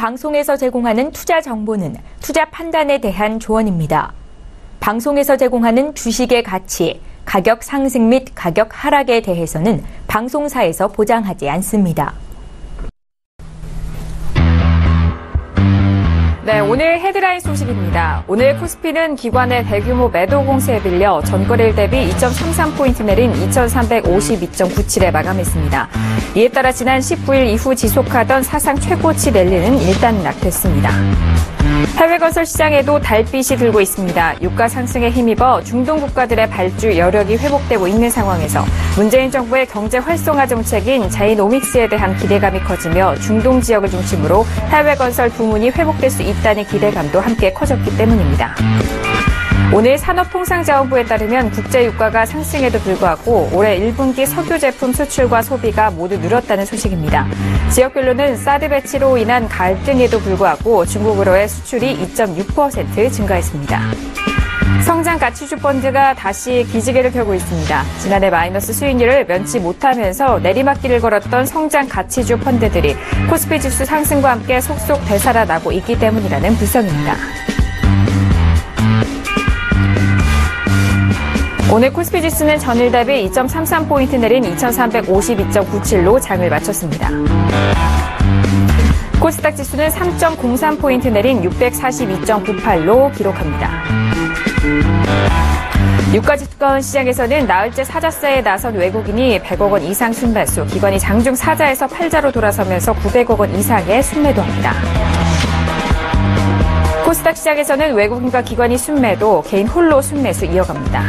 방송에서 제공하는 투자 정보는 투자 판단에 대한 조언입니다. 방송에서 제공하는 주식의 가치, 가격 상승 및 가격 하락에 대해서는 방송사에서 보장하지 않습니다. 네, 오늘 헤드라인 소식입니다. 오늘 코스피는 기관의 대규모 매도 공세에 빌려 전거래일 대비 2.33포인트 내린 2352.97에 마감했습니다. 이에 따라 지난 19일 이후 지속하던 사상 최고치 랠리는 일단 낙됐습니다. 해외 건설 시장에도 달빛이 들고 있습니다. 유가 상승에 힘입어 중동 국가들의 발주 여력이 회복되고 있는 상황에서 문재인 정부의 경제 활성화 정책인 자이노믹스에 대한 기대감이 커지며 중동 지역을 중심으로 해외 건설 부문이 회복될 수 있다는 기대감도 함께 커졌기 때문입니다. 오늘 산업통상자원부에 따르면 국제 유가가 상승에도 불구하고 올해 1분기 석유 제품 수출과 소비가 모두 늘었다는 소식입니다. 지역별로는 사드 배치로 인한 갈등에도 불구하고 중국으로의 수출이 2.6% 증가했습니다. 성장 가치주 펀드가 다시 기지개를 펴고 있습니다. 지난해 마이너스 수익률을 면치 못하면서 내리막길을 걸었던 성장 가치주 펀드들이 코스피 지수 상승과 함께 속속 되살아나고 있기 때문이라는 분석입니다. 오늘 코스피 지수는 전일 대비 2.33포인트 내린 2352.97로 장을 마쳤습니다. 코스닥 지수는 3.03포인트 내린 642.98로 기록합니다. 유가증권 시장에서는 나흘째 사자세에 나선 외국인이 100억 원 이상 순매수, 기관이 장중 사자에서 팔자로 돌아서면서 900억 원 이상의 순매도합니다. 코스닥 시장에서는 외국인과 기관이 순매도, 개인 홀로 순매수 이어갑니다.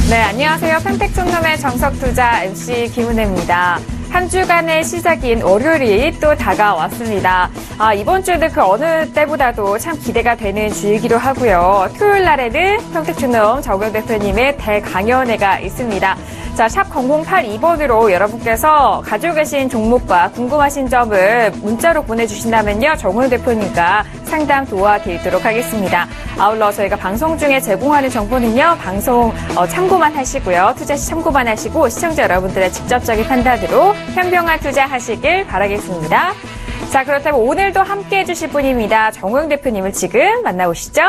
네, 안녕하세요. 평택촌놈의 정석투자 MC 김은혜입니다. 한 주간의 시작인 월요일이 또 다가왔습니다. 이번 주에도 그 어느 때보다도 참 기대가 되는 주이기도 하고요. 토요일 날에는 평택촌놈 정우영 대표님의 대강연회가 있습니다. 자, 샵 0082번으로 여러분께서 가지고 계신 종목과 궁금하신 점을 문자로 보내주신다면요, 정우영 대표님과 상담 도와드리도록 하겠습니다. 아울러 저희가 방송 중에 제공하는 정보는요, 방송 참고만 하시고요. 투자 시 참고만 하시고 시청자 여러분들의 직접적인 판단으로 현명한 투자하시길 바라겠습니다. 자, 그렇다면 오늘도 함께해 주실 분입니다. 정우영 대표님을 지금 만나보시죠.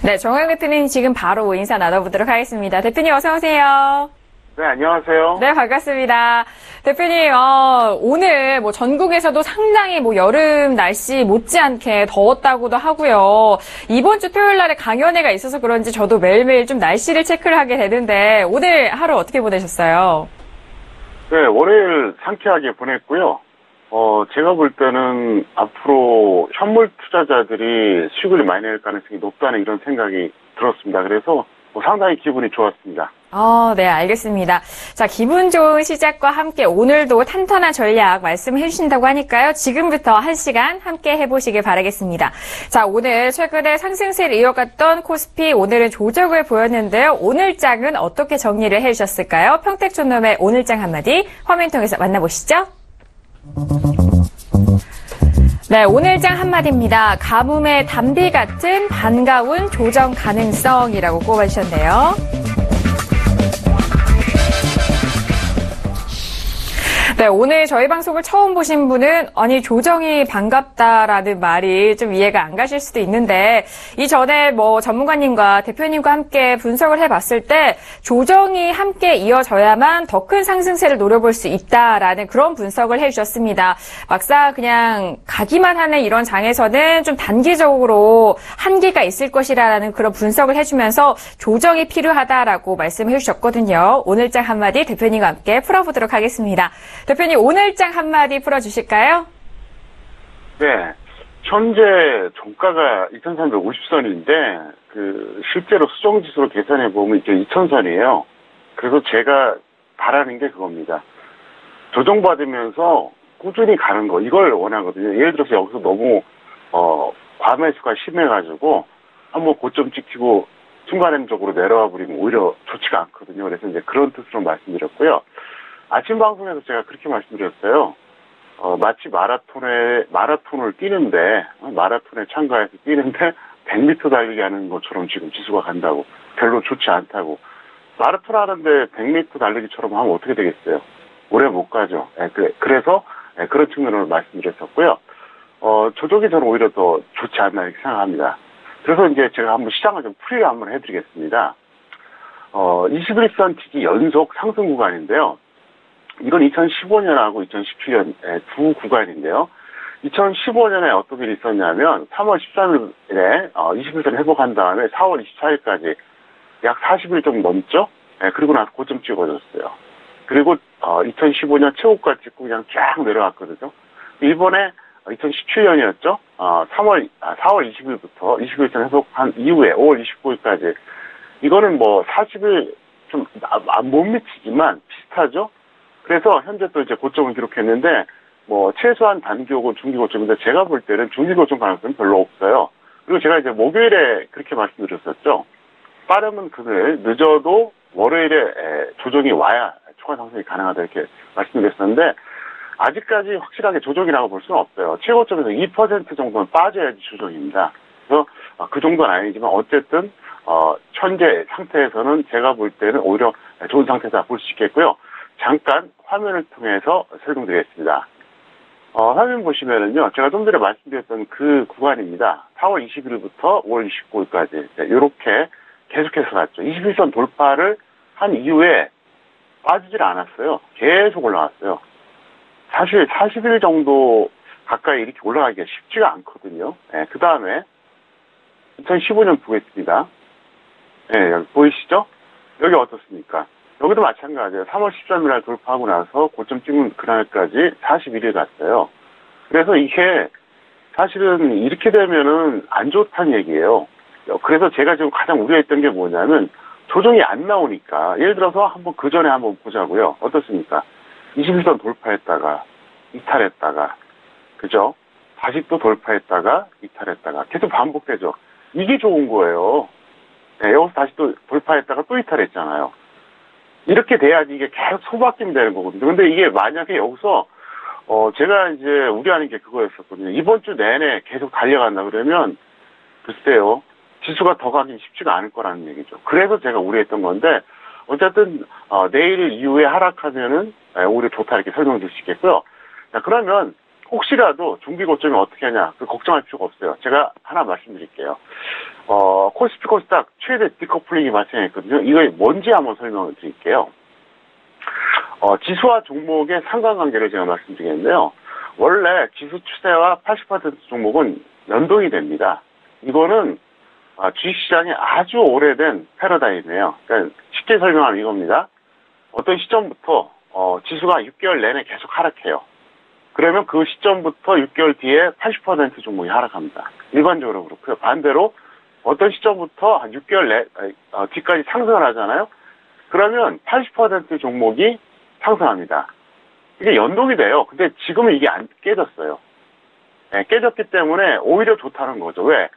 네, 정우영 대표님 지금 바로 인사 나눠보도록 하겠습니다. 대표님 어서 오세요. 네, 안녕하세요. 네, 반갑습니다. 대표님, 오늘 전국에서도 상당히 여름 날씨 못지않게 더웠다고도 하고요. 이번 주 토요일 날에 강연회가 있어서 그런지 저도 매일매일 좀 날씨를 체크를 하게 되는데 오늘 하루 어떻게 보내셨어요? 네, 월요일 상쾌하게 보냈고요. 제가 볼 때는 앞으로 현물 투자자들이 수익을 많이 낼 가능성이 높다는 이런 생각이 들었습니다. 그래서 상당히 기분이 좋았습니다. 네, 알겠습니다. 자, 기분 좋은 시작과 함께 오늘도 탄탄한 전략 말씀해 주신다고 하니까요. 지금부터 1시간 함께 해보시길 바라겠습니다. 자, 오늘 최근에 상승세를 이어갔던 코스피 오늘은 조정을 보였는데요. 오늘장은 어떻게 정리를 해주셨을까요? 평택촌놈의 오늘장 한마디 화면 통해서 만나보시죠. 네, 오늘장 한마디입니다. 가뭄의 단비 같은 반가운 조정 가능성이라고 꼽아주셨네요. 네, 오늘 저희 방송을 처음 보신 분은 아니 조정이 반갑다라는 말이 좀 이해가 안 가실 수도 있는데 이전에 전문가님과 대표님과 함께 분석을 해봤을 때 조정이 함께 이어져야만 더 큰 상승세를 노려볼 수 있다라는 그런 분석을 해주셨습니다. 막상 그냥 가기만 하는 이런 장에서는 좀 단기적으로 한계가 있을 것이라는 그런 분석을 해주면서 조정이 필요하다라고 말씀해 주셨거든요. 오늘장 한마디 대표님과 함께 풀어보도록 하겠습니다. 대표님 오늘장 한마디 풀어주실까요? 네. 현재 종가가 2,350선인데, 실제로 수정지수로 계산해보면 이제 2,000선이에요. 그래서 제가 바라는 게 그겁니다. 조정받으면서 꾸준히 가는 거, 이걸 원하거든요. 예를 들어서 여기서 너무, 과매수가 심해가지고, 한번 고점 찍히고, 순간적으로 내려와 버리면 오히려 좋지가 않거든요. 그래서 이제 그런 뜻으로 말씀드렸고요. 아침 방송에서 제가 그렇게 말씀드렸어요. 마치 마라톤을 뛰는데, 마라톤에 참가해서 뛰는데, 100m 달리기 하는 것처럼 지금 지수가 간다고. 별로 좋지 않다고. 마라톤 하는데 100m 달리기처럼 하면 어떻게 되겠어요? 오래 못 가죠. 그래서 그런 측면으로 말씀드렸었고요. 조정이 저는 오히려 더 좋지 않나 이렇게 생각합니다. 그래서 이제 제가 한번 시장을 좀 풀이를 한번 해드리겠습니다. 21선 지지 연속 상승 구간인데요. 이건 2015년하고 2017년 두 구간인데요. 2015년에 어떤 일이 있었냐면 3월 13일에 21선 회복한 다음에 4월 24일까지 약 40일 좀 넘죠? 그리고 나서 고점 찍어줬어요. 그리고 2015년 최고가 찍고 그냥 쫙 내려왔거든요. 이번에 2017년이었죠? 4월 20일부터 21선 회복한 이후에 5월 29일까지 이거는 뭐 40일 좀 못 미치지만 비슷하죠? 그래서 현재 또 이제 고점을 기록했는데 뭐 최소한 단기 혹은 중기 고점인데 제가 볼 때는 중기 고점 가능성이 별로 없어요. 그리고 제가 이제 목요일에 그렇게 말씀드렸었죠. 빠르면 금요일, 늦어도 월요일에 조정이 와야 추가 상승이 가능하다 이렇게 말씀드렸었는데 아직까지 확실하게 조정이라고 볼 수는 없어요. 최고점에서 2% 정도는 빠져야지 조정입니다. 그래서 그 정도는 아니지만 어쨌든 현재 상태에서는 제가 볼 때는 오히려 좋은 상태다 볼 수 있겠고요. 잠깐 화면을 통해서 설명드리겠습니다. 화면 보시면은요, 제가 좀 전에 말씀드렸던 그 구간입니다. 4월 20일부터 5월 29일까지 이렇게 계속해서 갔죠. 21선 돌파를 한 이후에 빠지질 않았어요. 계속 올라갔어요. 사실 40일 정도 가까이 이렇게 올라가기가 쉽지가 않거든요. 그 다음에 2015년 보겠습니다. 여기 보이시죠? 여기 어떻습니까? 여기도 마찬가지예요. 3월 13일 날 돌파하고 나서 고점 찍은 그날까지 41일 갔어요. 그래서 이게 사실은 이렇게 되면은 안 좋다는 얘기예요. 그래서 제가 지금 가장 우려했던 게 뭐냐면 조정이 안 나오니까 예를 들어서 한번 그 전에 한번 보자고요. 어떻습니까? 21선 돌파했다가 이탈했다가 그죠? 다시 또 돌파했다가 이탈했다가 계속 반복되죠. 이게 좋은 거예요. 여기서 다시 또 돌파했다가 또 이탈했잖아요. 이렇게 돼야지 이게 계속 소박김이 되는 거거든요. 근데 이게 만약에 여기서 제가 이제 우려하는 게 그거였었거든요. 이번 주 내내 계속 달려간다 그러면 글쎄요. 지수가 더 가긴 쉽지가 않을 거라는 얘기죠. 그래서 제가 우려했던 건데 어쨌든 내일 이후에 하락하면은 오히려 좋다 이렇게 설명드릴 수 있겠고요. 자, 그러면 혹시라도 중기 고점이 어떻게 하냐 걱정할 필요가 없어요. 제가 하나 말씀드릴게요. 코스피 코스닥 최대 디커플링이 발생했거든요. 이거 뭔지 한번 설명을 드릴게요. 지수와 종목의 상관관계를 제가 말씀드리겠는데요. 원래 지수 추세와 80% 종목은 연동이 됩니다. 이거는 주식시장이 아주 오래된 패러다임이에요. 그러니까 쉽게 설명하면 이겁니다. 어떤 시점부터 지수가 6개월 내내 계속 하락해요. 그러면 그 시점부터 6개월 뒤에 80% 종목이 하락합니다. 일반적으로 그렇고요. 반대로 어떤 시점부터 한 6개월 뒤까지 상승을 하잖아요. 그러면 80% 종목이 상승합니다. 이게 연동이 돼요. 근데 지금은 이게 안 깨졌어요. 깨졌기 때문에 오히려 좋다는 거죠. 왜?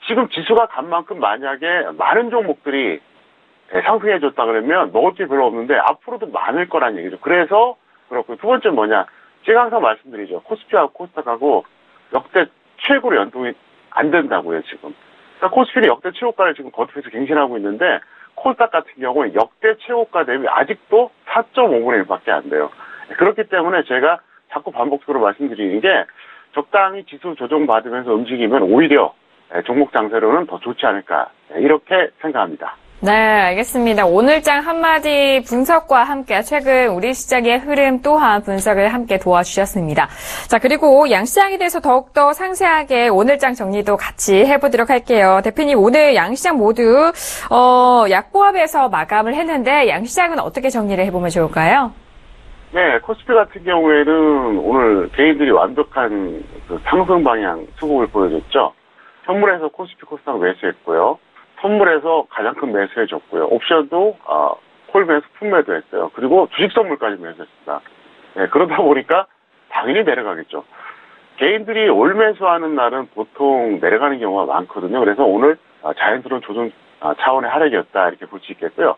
지금 지수가 간 만큼 만약에 많은 종목들이 상승해줬다 그러면 먹을 게 별로 없는데 앞으로도 많을 거란 얘기죠. 그래서 그렇고 두 번째는 뭐냐? 제가 항상 말씀드리죠. 코스피하고 코스닥하고 역대 최고로 연동이 안 된다고요, 지금. 그러니까 코스피는 역대 최고가를 지금 거듭해서 갱신하고 있는데 코스닥 같은 경우는 역대 최고가 대비 아직도 4.5분의 1밖에 안 돼요. 그렇기 때문에 제가 자꾸 반복적으로 말씀드리는 게 적당히 지수 조정받으면서 움직이면 오히려 종목 장세로는 더 좋지 않을까 이렇게 생각합니다. 네, 알겠습니다. 오늘장 한마디 분석과 함께 최근 우리 시장의 흐름 또한 분석을 함께 도와주셨습니다. 자, 그리고 양시장에 대해서 더욱더 상세하게 오늘장 정리도 같이 해보도록 할게요. 대표님, 오늘 양시장 모두 약보합에서 마감을 했는데 양시장은 어떻게 정리를 해보면 좋을까요? 네, 코스피 같은 경우에는 오늘 개인들이 완벽한 그 상승 방향 수급을 보여줬죠. 현물에서 코스피 코스닥 매수했고요. 선물에서 가장 큰 매수해줬고요. 옵션도 콜매수 품매도했어요. 그리고 주식 선물까지 매수했습니다. 네, 그러다 보니까 당연히 내려가겠죠. 개인들이 올 매수하는 날은 보통 내려가는 경우가 많거든요. 그래서 오늘 자연스러운 조정 차원의 하락이었다 이렇게 볼 수 있겠고요.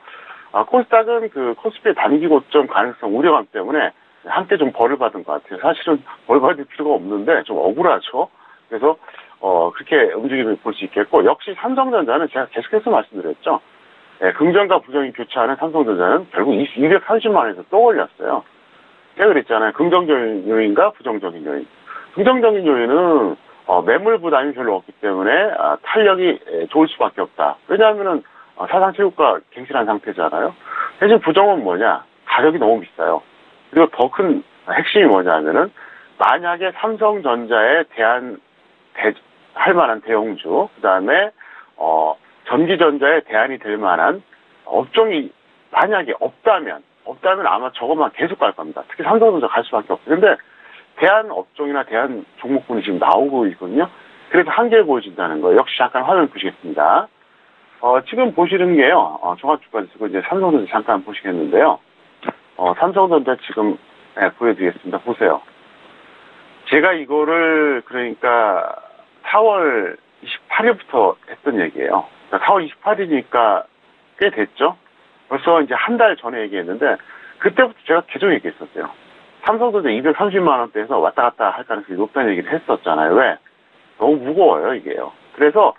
코스닥은 그 코스피의 단기 고점 가능성 우려감 때문에 함께 좀 벌을 받은 것 같아요. 사실은 벌 받을 필요가 없는데 좀 억울하죠. 그래서 그렇게 움직임을 볼 수 있겠고, 역시 삼성전자는 제가 계속해서 말씀드렸죠. 네, 긍정과 부정이 교차하는 삼성전자는 결국 230만 원에서 또 올렸어요. 제가 그랬잖아요. 긍정적인 요인과 부정적인 요인. 긍정적인 요인은 매물 부담이 별로 없기 때문에 탄력이 좋을 수밖에 없다. 왜냐하면은 사상 최고가 갱신한 상태잖아요. 대신 부정은 뭐냐? 가격이 너무 비싸요. 그리고 더 큰 핵심이 뭐냐면은 만약에 삼성전자에 대한 할 만한 대형주, 그 다음에 전기전자에 대안이 될 만한 업종이 만약에 없다면 아마 저것만 계속 갈 겁니다. 특히 삼성전자 갈 수밖에 없어요. 근데 대안 업종이나 대안 종목군이 지금 나오고 있거든요. 그래서 한계를 보여준다는 거예요. 역시 잠깐 화면 보시겠습니다. 지금 보시는 게요, 종합주가 지수 이제 삼성전자 잠깐 보시겠는데요. 삼성전자 지금, 보여드리겠습니다. 보세요. 제가 이거를, 그러니까, 4월 28일부터 했던 얘기예요. 그러니까 4월 28일이니까 꽤 됐죠? 벌써 이제 한 달 전에 얘기했는데, 그때부터 제가 계속 얘기했었어요. 삼성전자 230만원대에서 왔다 갔다 할 가능성이 높다는 얘기를 했었잖아요. 왜? 너무 무거워요, 이게요. 그래서,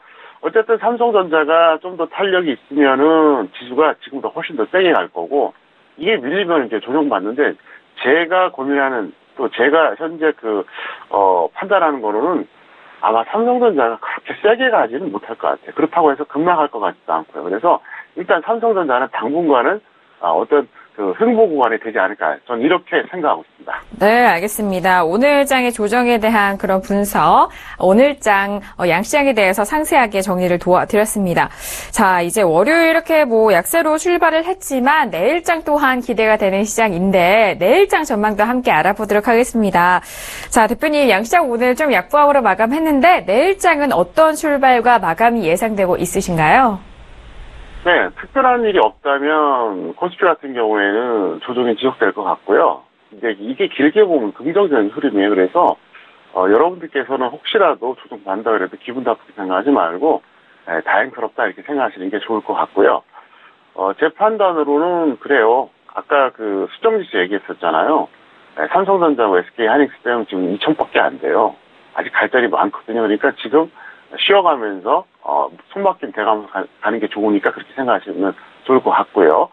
어쨌든 삼성전자가 좀 더 탄력이 있으면은 지수가 지금보다 훨씬 더 세게 갈 거고, 이게 밀리면 이제 조정받는데, 제가 고민하는, 또 제가 현재 판단하는 거로는 아마 삼성전자가 그렇게 세게 가지는 못할 것 같아요. 그렇다고 해서 급락할 것 같지도 않고요. 그래서 일단 삼성전자는 당분간은 어떤 횡보 구간이 되지 않을까, 저는 이렇게 생각하고 있습니다. 네, 알겠습니다. 오늘장의 조정에 대한 그런 분석, 오늘장 양시장에 대해서 상세하게 정리를 도와드렸습니다. 자, 이제 월요일 이렇게 약세로 출발을 했지만 내일장 또한 기대가 되는 시장인데 내일장 전망도 함께 알아보도록 하겠습니다. 자, 대표님, 양시장 오늘 좀 약보합으로 마감했는데 내일장은 어떤 출발과 마감이 예상되고 있으신가요? 네, 특별한 일이 없다면 코스피 같은 경우에는 조정이 지속될 것 같고요. 근데 이게 길게 보면 긍정적인 흐름이에요. 그래서 여러분들께서는 혹시라도 조정 받는다 그래도 기분 나쁘게 생각하지 말고 다행스럽다 이렇게 생각하시는 게 좋을 것 같고요. 제 판단으로는 그래요. 아까 수정지수 얘기했었잖아요. 삼성전자와 SK 하이닉스 빼면 지금 2,000밖에 안 돼요. 아직 갈 자리 많거든요. 그러니까 지금 쉬어가면서 손바뀜 돼가면서 가는 게 좋으니까 그렇게 생각하시면 좋을 것 같고요.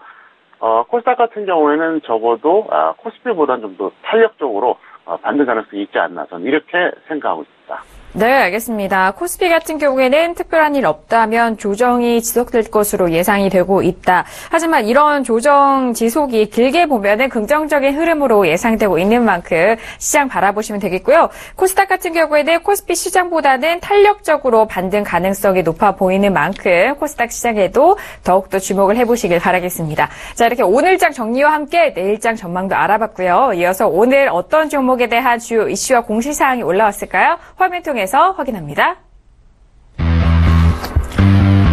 코스닥 같은 경우에는 적어도 코스피보다는 좀 더 탄력적으로 반등 가능성이 있지 않나, 저는 이렇게 생각하고 있습니다. 네, 알겠습니다. 코스피 같은 경우에는 특별한 일 없다면 조정이 지속될 것으로 예상이 되고 있다. 하지만 이런 조정 지속이 길게 보면은 긍정적인 흐름으로 예상되고 있는 만큼 시장 바라보시면 되겠고요. 코스닥 같은 경우에는 코스피 시장보다는 탄력적으로 반등 가능성이 높아 보이는 만큼 코스닥 시장에도 더욱더 주목을 해보시길 바라겠습니다. 자, 이렇게 오늘장 정리와 함께 내일장 전망도 알아봤고요. 이어서 오늘 어떤 종목에 대한 주요 이슈와 공시사항이 올라왔을까요? 화면 통해서 확인합니다.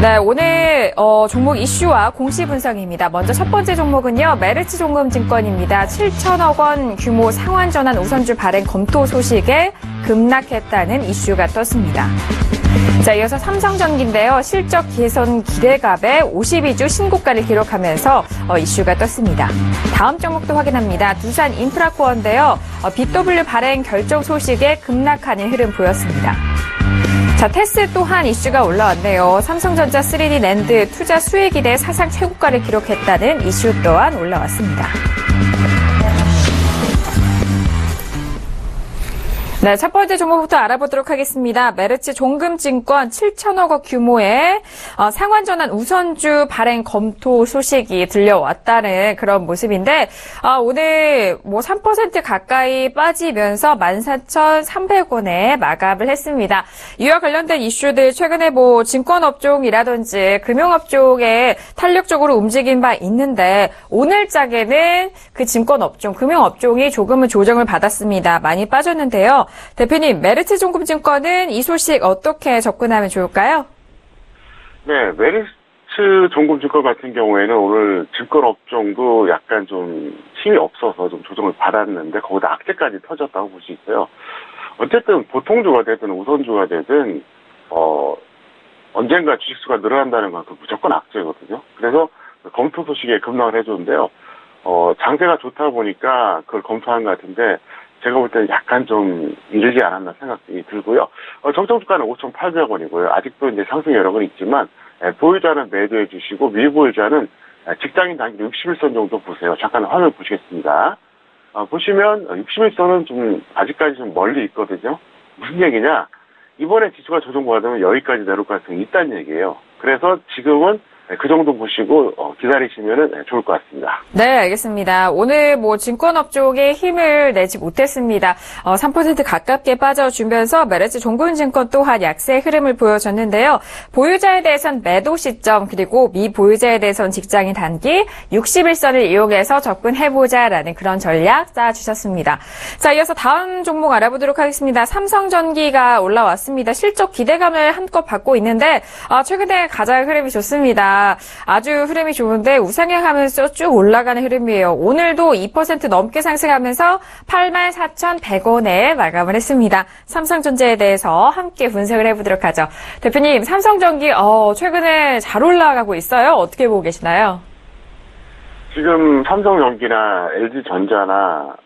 네, 오늘 종목 이슈와 공시 분석입니다. 먼저 첫 번째 종목은요, 메르츠종금증권입니다. 7천억 원 규모 상환전환 우선주 발행 검토 소식에 급락했다는 이슈가 떴습니다. 자, 이어서 삼성전기인데요. 실적 개선 기대값에 52주 신고가를 기록하면서 이슈가 떴습니다. 다음 종목도 확인합니다. 두산 인프라코어인데요. BW 발행 결정 소식에 급락하는 흐름 보였습니다. 자, 테스 또한 이슈가 올라왔네요. 삼성전자 3D 랜드 투자 수익 이래 사상 최고가를 기록했다는 이슈 또한 올라왔습니다. 네, 첫 번째 종목부터 알아보도록 하겠습니다. 메르츠 종금증권 7천억 원 규모의 상환전환 우선주 발행 검토 소식이 들려왔다는 그런 모습인데 오늘 3% 가까이 빠지면서 14,300원에 마감을 했습니다. 이와 관련된 이슈들 최근에 증권업종이라든지 금융업종에 탄력적으로 움직인 바 있는데 오늘장에는 그 증권업종, 금융업종이 조금은 조정을 받았습니다. 많이 빠졌는데요. 대표님, 메르츠 종금증권은 이 소식 어떻게 접근하면 좋을까요? 네, 메르츠 종금증권 같은 경우에는 오늘 증권업종도 약간 좀 힘이 없어서 좀 조정을 받았는데 거기다 악재까지 터졌다고 볼 수 있어요. 어쨌든 보통주가 되든 우선주가 되든 언젠가 주식수가 늘어난다는 건 무조건 악재거든요. 그래서 검토 소식에 급락을 해줬는데요. 장세가 좋다 보니까 그걸 검토한 것 같은데 제가 볼 때는 약간 좀 이르지 않았나 생각이 들고요. 정점 주가는 5,800원이고요. 아직도 이제 상승 여력은 있지만 보유자는 매도해 주시고 미보유자는 직장인 단기 61선 정도 보세요. 잠깐 화면 보시겠습니다. 보시면 61선은 좀 아직까지 좀 멀리 있거든요. 무슨 얘기냐? 이번에 지수가 조정받으면 여기까지 내려올 가능성이 있다는 얘기예요. 그래서 지금은 그 정도 보시고 기다리시면 좋을 것 같습니다. 네, 알겠습니다. 오늘 증권업종에 힘을 내지 못했습니다. 3% 가깝게 빠져주면서 메르츠 종금증권 또한 약세 흐름을 보여줬는데요. 보유자에 대해선 매도 시점 그리고 미보유자에 대해선 직장인 단기 61선을 이용해서 접근해보자라는 그런 전략 짜주셨습니다. 자, 이어서 다음 종목 알아보도록 하겠습니다. 삼성전기가 올라왔습니다. 실적 기대감을 한껏 받고 있는데 최근에 가장 흐름이 좋습니다. 아주 흐름이 좋은데 우상향하면서 쭉 올라가는 흐름이에요. 오늘도 2% 넘게 상승하면서 84,100원에 마감을 했습니다. 삼성전자에 대해서 함께 분석을 해보도록 하죠. 대표님, 삼성전기 최근에 잘 올라가고 있어요. 어떻게 보고 계시나요? 지금 삼성전기나 LG전자나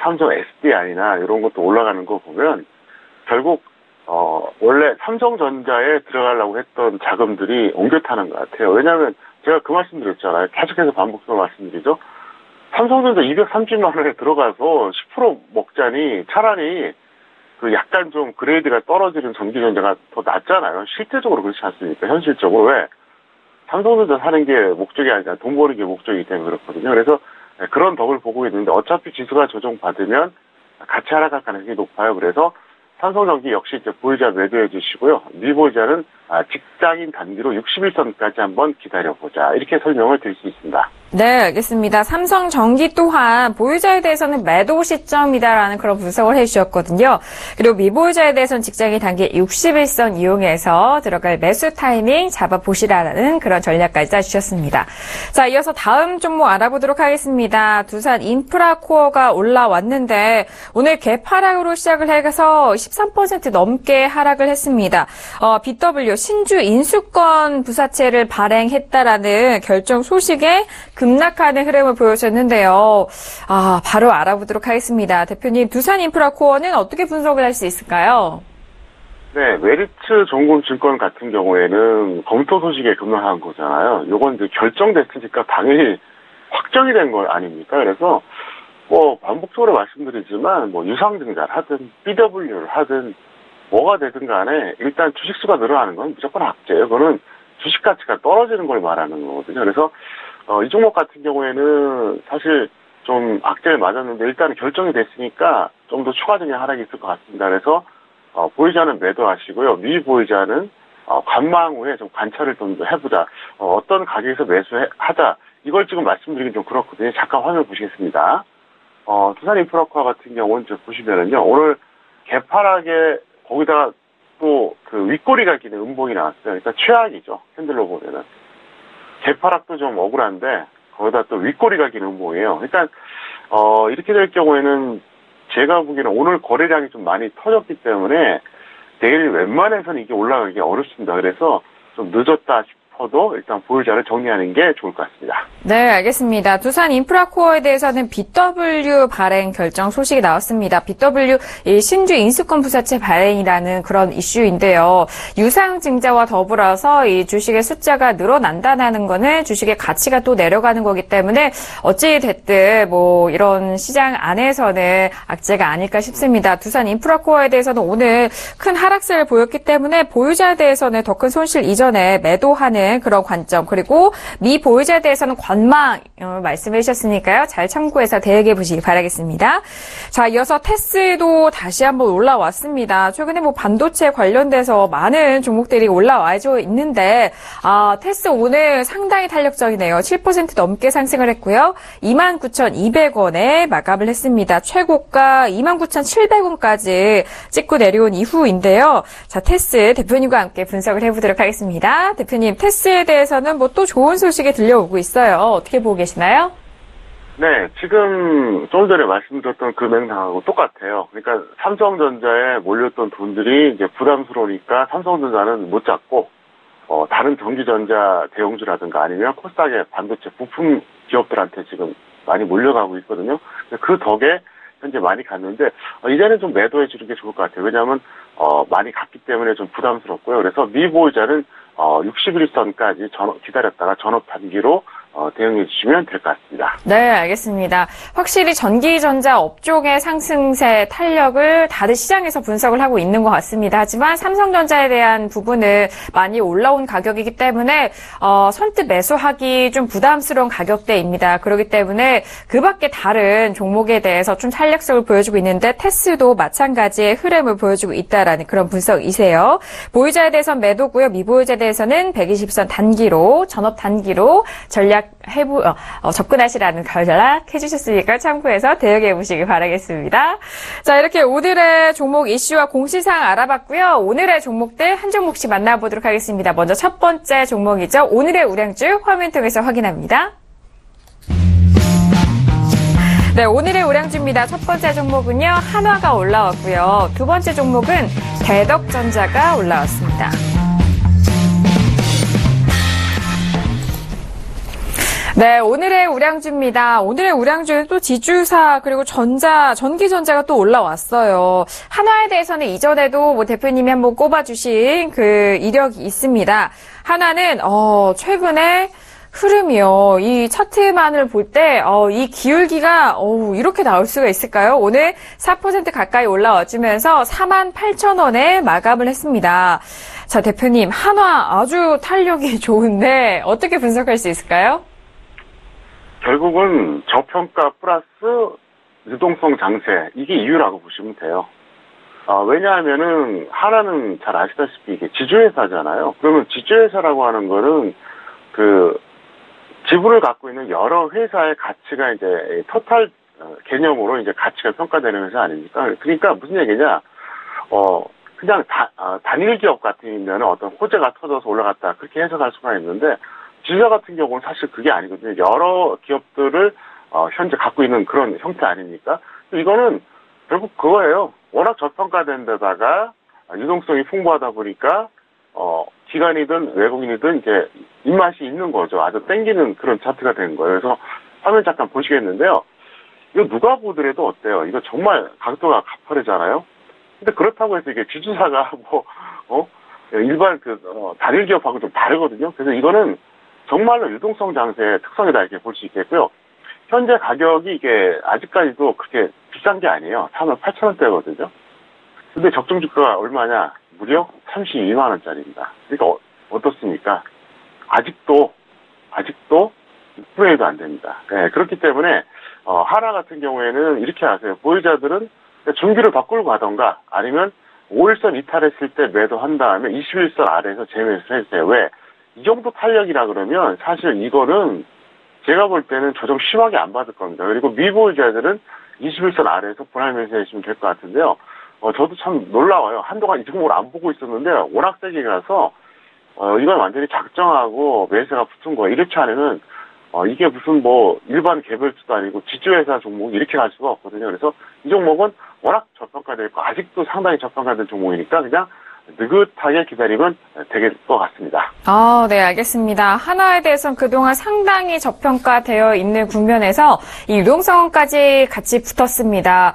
삼성 SDI나 이런 것도 올라가는 거 보면 결국 원래 삼성전자에 들어가려고 했던 자금들이 옮겨 타는 것 같아요. 왜냐하면 제가 그 말씀드렸잖아요. 계속해서 반복적으로 말씀드리죠. 삼성전자 230만 원에 들어가서 10% 먹자니 차라리 그 약간 좀 그레이드가 떨어지는 전기전자가 더 낫잖아요. 실제적으로 그렇지 않습니까? 현실적으로. 왜? 삼성전자 사는 게 목적이 아니라 돈 버는 게 목적이기 때문에 그렇거든요. 그래서 그런 덕을 보고 있는데 어차피 지수가 조정받으면 같이 하락할 가능성이 높아요. 그래서 삼성전기 역시 이제 보유자 매도해 주시고요. 미보유자는 직장인 단기로 61선까지 한번 기다려보자. 이렇게 설명을 드릴 수 있습니다. 네, 알겠습니다. 삼성전기 또한 보유자에 대해서는 매도 시점이다라는 그런 분석을 해주셨거든요. 그리고 미보유자에 대해서는 직장인 단기 61선 이용해서 들어갈 매수 타이밍 잡아보시라는 그런 전략까지 짜주셨습니다. 자, 이어서 다음 종목 알아보도록 하겠습니다. 두산 인프라코어가 올라왔는데 오늘 개파락으로 시작을 해서 13% 넘게 하락을 했습니다. BW 신주 인수권 부사채를 발행했다라는 결정 소식에 급락하는 흐름을 보여줬는데요. 바로 알아보도록 하겠습니다. 대표님, 두산 인프라코어는 어떻게 분석을 할 수 있을까요? 네, 메르츠 종금증권 같은 경우에는 검토 소식에 급락한 거잖아요. 요건 이제 결정됐으니까 당연히 확정이 된 거 아닙니까? 그래서 반복적으로 말씀드리지만 유상증자를 하든 BW를 하든 뭐가 되든 간에 일단 주식수가 늘어나는 건 무조건 악재예요. 그거는 주식 가치가 떨어지는 걸 말하는 거거든요. 그래서 이 종목 같은 경우에는 사실 좀 악재를 맞았는데 일단 결정이 됐으니까 좀 더 추가적인 하락이 있을 것 같습니다. 그래서 보유자는 매도하시고요. 미보유자는 관망 후에 좀 관찰을 좀 더 해보자. 어떤 가격에서 매수하자. 이걸 지금 말씀드리긴 좀 그렇거든요. 잠깐 화면 보시겠습니다. 두산 인프라코어 같은 경우는 보시면은요. 오늘 개파락에 거기다가 또 그 윗꼬리가 끼는 음봉이 나왔어요. 그러니까 최악이죠. 핸들로 보면은. 개파락도 좀 억울한데 거기다 또 윗꼬리가 끼는 음봉이에요. 그러니까 이렇게 될 경우에는 제가 보기에는 오늘 거래량이 좀 많이 터졌기 때문에 내일 웬만해서는 이게 올라가기 어렵습니다. 그래서 좀 늦었다 싶어도 일단 보유자를 정리하는 게 좋을 것 같습니다. 네, 알겠습니다. 두산 인프라코어에 대해서는 BW 발행 결정 소식이 나왔습니다. BW 신주 인수권 부사채 발행이라는 그런 이슈인데요. 유상증자와 더불어서 이 주식의 숫자가 늘어난다는 거는 주식의 가치가 또 내려가는 거기 때문에 어찌 됐든 뭐 이런 시장 안에서는 악재가 아닐까 싶습니다. 두산 인프라코어에 대해서는 오늘 큰 하락세를 보였기 때문에 보유자에 대해서는 더 큰 손실 이전에 매도하는 그런 관점, 그리고 미보유자에 대해서는 관망 말씀해 주셨으니까요. 잘 참고해서 대응해 보시기 바라겠습니다. 자, 이어서 테스도 다시 한번 올라왔습니다. 최근에 뭐 반도체 관련돼서 많은 종목들이 올라와져 있는데 테스 오늘 상당히 탄력적이네요. 7% 넘게 상승을 했고요. 29,200원에 마감을 했습니다. 최고가 29,700원까지 찍고 내려온 이후인데요. 자, 테스 대표님과 함께 분석을 해보도록 하겠습니다. 대표님, 테스에 대해서는 뭐 또 좋은 소식이 들려오고 있어요. 어떻게 보고 계시나요? 네, 지금 좀 전에 말씀드렸던 그 맥락하고 똑같아요. 그러니까 삼성전자에 몰렸던 돈들이 이제 부담스러우니까 삼성전자는 못 잡고 다른 전기전자 대형주라든가 아니면 코스닥의 반도체 부품 기업들한테 지금 많이 몰려가고 있거든요. 그 덕에 현재 많이 갔는데 이제는 좀 매도해 주는 게 좋을 것 같아요. 왜냐하면 많이 갔기 때문에 좀 부담스럽고요. 그래서 미보유자는 61선까지 기다렸다가 전업 단기로 대응해 주시면 될 것 같습니다. 네, 알겠습니다. 확실히 전기전자 업종의 상승세 탄력을 다들 시장에서 분석을 하고 있는 것 같습니다. 하지만 삼성전자에 대한 부분은 많이 올라온 가격이기 때문에 선뜻 매수하기 좀 부담스러운 가격대입니다. 그렇기 때문에 그 밖에 다른 종목에 대해서 좀 탄력성을 보여주고 있는데 테스도 마찬가지의 흐름을 보여주고 있다라는 그런 분석이세요. 보유자에 대해서는 매도고요. 미보유자에 대해서는 120선 단기로, 전업 단기로 접근하시라는 전략 해주셨으니까 참고해서 대응해 보시기 바라겠습니다. 자, 이렇게 오늘의 종목 이슈와 공시사항 알아봤고요. 오늘의 종목들 한 종목씩 만나보도록 하겠습니다. 먼저 첫 번째 종목이죠. 오늘의 우량주 화면 통해서 확인합니다. 네, 오늘의 우량주입니다. 첫 번째 종목은요, 한화가 올라왔고요. 두 번째 종목은 대덕전자가 올라왔습니다. 네, 오늘의 우량주입니다. 오늘의 우량주는 또 지주사 그리고 전기전자가 또 올라왔어요. 한화에 대해서는 이전에도 뭐 대표님이 한번 꼽아주신 그 이력이 있습니다. 한화는 최근에 흐름이요. 이 차트만을 볼 때 이 기울기가 이렇게 나올 수가 있을까요? 오늘 4% 가까이 올라와주면서 48,000원에 마감을 했습니다. 자, 대표님, 한화 아주 탄력이 좋은데 어떻게 분석할 수 있을까요? 결국은 저평가 플러스 유동성 장세, 이게 이유라고 보시면 돼요. 왜냐하면은 하나는 잘 아시다시피 이게 지주회사잖아요. 그러면 지주회사라고 하는 거는 그 지분을 갖고 있는 여러 회사의 가치가 이제 토탈 개념으로 이제 가치가 평가되는 회사 아닙니까? 그러니까 무슨 얘기냐? 그냥 단일 기업 같으면 어떤 호재가 터져서 올라갔다, 그렇게 해석할 수가 있는데, 지주사 같은 경우는 사실 그게 아니거든요. 여러 기업들을 현재 갖고 있는 그런 형태 아닙니까? 이거는 결국 그거예요. 워낙 저평가된 데다가 유동성이 풍부하다 보니까 기관이든 외국인이든 이제 입맛이 있는 거죠. 아주 땡기는 그런 차트가 된 거예요. 그래서 화면 잠깐 보시겠는데요. 이거 누가 보더라도 어때요? 이거 정말 각도가 가파르잖아요. 근데 그렇다고 해서 이게 지주사가 일반 단일 기업하고 좀 다르거든요. 그래서 이거는 정말로 유동성 장세의 특성이다, 이렇게 볼 수 있겠고요. 현재 가격이 이게 아직까지도 그렇게 비싼 게 아니에요. 48,000원대거든요. 근데 적정 주가가 얼마냐? 무려 32만원짜리입니다. 그러니까 어떻습니까? 아직도 6분의 1도 안 됩니다. 네, 그렇기 때문에 하나 같은 경우에는 이렇게 하세요. 보유자들은 중기를 바꾸고 가던가 아니면 5일선 이탈했을 때 매도한 다음에 21선 아래에서 재매수 해주세요. 왜? 이 정도 탄력이라 그러면 사실 이거는 제가 볼 때는 조정 심하게 안 받을 겁니다. 그리고 미보유자들은 21선 아래에서 분할 매수해주시면 될 것 같은데요. 저도 참 놀라워요. 한동안 이 종목을 안 보고 있었는데 워낙 세게 가서 이건 완전히 작정하고 매수가 붙은 거예요. 이렇지 않으면 이게 무슨 일반 개별주도 아니고 지주회사 종목이 이렇게 갈 수가 없거든요. 그래서 이 종목은 워낙 저평가되어 있고 아직도 상당히 저평가된 종목이니까 그냥 느긋하게 기다리면 되길 것 같습니다. 네, 알겠습니다. 하나에 대해서는 그동안 상당히 저평가되어 있는 국면에서 이 유동성까지 같이 붙었습니다.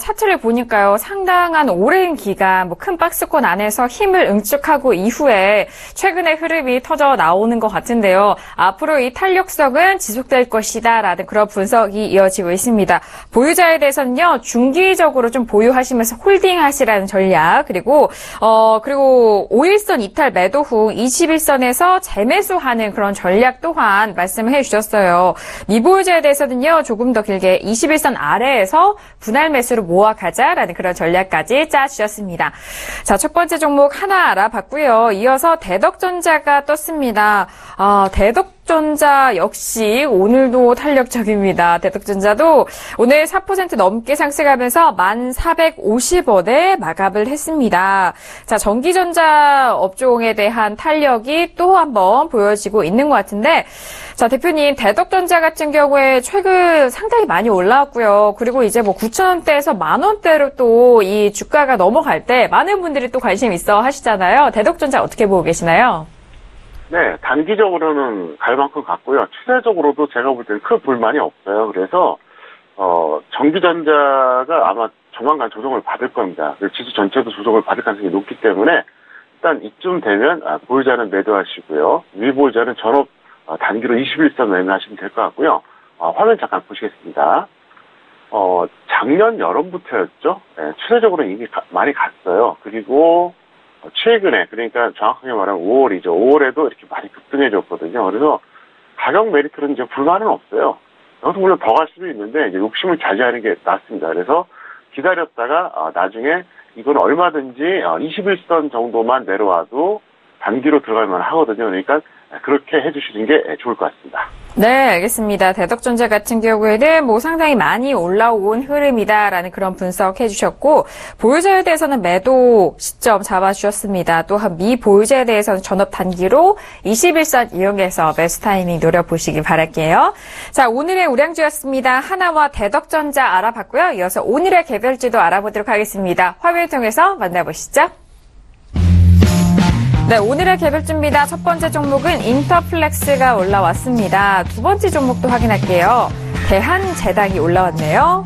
차트를 보니까요, 상당한 오랜 기간 큰 박스권 안에서 힘을 응축하고 이후에 최근의 흐름이 터져 나오는 것 같은데요. 앞으로 이 탄력성은 지속될 것이다라는 그런 분석이 이어지고 있습니다. 보유자에 대해서는요, 중기적으로 좀 보유하시면서 홀딩하시라는 전략, 그리고 5일선 이탈 매도 후 21선에서 재매수하는 그런 전략 또한 말씀을 해주셨어요. 미보유자에 대해서는요, 조금 더 길게 21선 아래에서 분할 매수로 모아가자라는 그런 전략까지 짜주셨습니다. 자, 첫 번째 종목 하나 알아봤고요. 이어서 대덕전자가 떴습니다. 대덕전자 역시 오늘도 탄력적입니다. 대덕전자도 오늘 4% 넘게 상승하면서 1,450원에 마감을 했습니다. 자, 전기전자 업종에 대한 탄력이 또 한번 보여지고 있는 것 같은데, 자, 대표님, 대덕전자 같은 경우에 최근 상당히 많이 올라왔고요. 그리고 이제 9,000원대에서 10,000원대로 또 이 주가가 넘어갈 때 많은 분들이 또 관심 있어 하시잖아요. 대덕전자 어떻게 보고 계시나요? 네, 단기적으로는 갈 만큼 갔고요. 추세적으로도 제가 볼 때는 큰 불만이 없어요. 그래서 전기전자가 아마 조만간 조정을 받을 겁니다. 지수 전체도 조정을 받을 가능성이 높기 때문에 일단 이쯤 되면 보유자는 매도하시고요. 미보유자는 전업 단기로 21선 매매하시면 될 것 같고요. 화면 잠깐 보시겠습니다. 작년 여름부터였죠. 네, 추세적으로는 이미 많이 갔어요. 그리고 최근에, 그러니까 정확하게 말하면 5월이죠. 5월에도 이렇게 많이 급등해졌거든요. 그래서 가격 메리트는 이제 불만은 없어요. 여기서 물론 더 갈 수도 있는데 이제 욕심을 자제하는 게 낫습니다. 그래서 기다렸다가 나중에 이건 얼마든지 21선 정도만 내려와도 단기로 들어갈 만 하거든요. 그러니까 그렇게 해주시는 게 좋을 것 같습니다. 네, 알겠습니다. 대덕전자 같은 경우에는 상당히 많이 올라온 흐름이다라는 그런 분석 해주셨고, 보유자에 대해서는 매도 시점 잡아주셨습니다. 또한 미보유자에 대해서는 전업 단기로 21선 이용해서 매수 타이밍 노려보시기 바랄게요. 자, 오늘의 우량주였습니다. 하나와 대덕전자 알아봤고요. 이어서 오늘의 개별주도 알아보도록 하겠습니다. 화면을 통해서 만나보시죠. 네, 오늘의 개별주입니다. 첫 번째 종목은 인터플렉스가 올라왔습니다. 두 번째 종목도 확인할게요. 대한제당이 올라왔네요.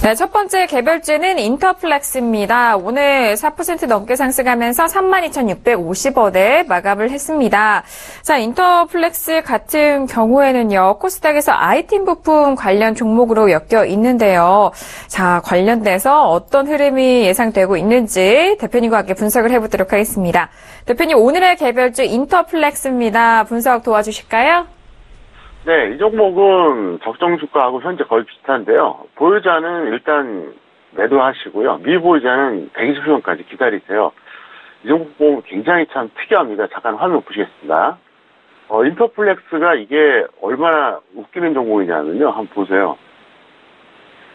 네, 첫 번째 개별주는 인터플렉스입니다. 오늘 4% 넘게 상승하면서 32,650원에 마감을 했습니다. 자, 인터플렉스 같은 경우에는요, 코스닥에서 아이템 부품 관련 종목으로 엮여 있는데요. 자, 관련돼서 어떤 흐름이 예상되고 있는지 대표님과 함께 분석을 해보도록 하겠습니다. 대표님, 오늘의 개별주 인터플렉스입니다. 분석 도와주실까요? 네, 이 종목은 적정 주가하고 현재 거의 비슷한데요. 보유자는 일단 매도하시고요. 미보유자는 120원까지 기다리세요. 이 종목 보면 굉장히 참 특이합니다. 잠깐 화면 보시겠습니다. 인터플렉스가 이게 얼마나 웃기는 종목이냐면요. 한번 보세요.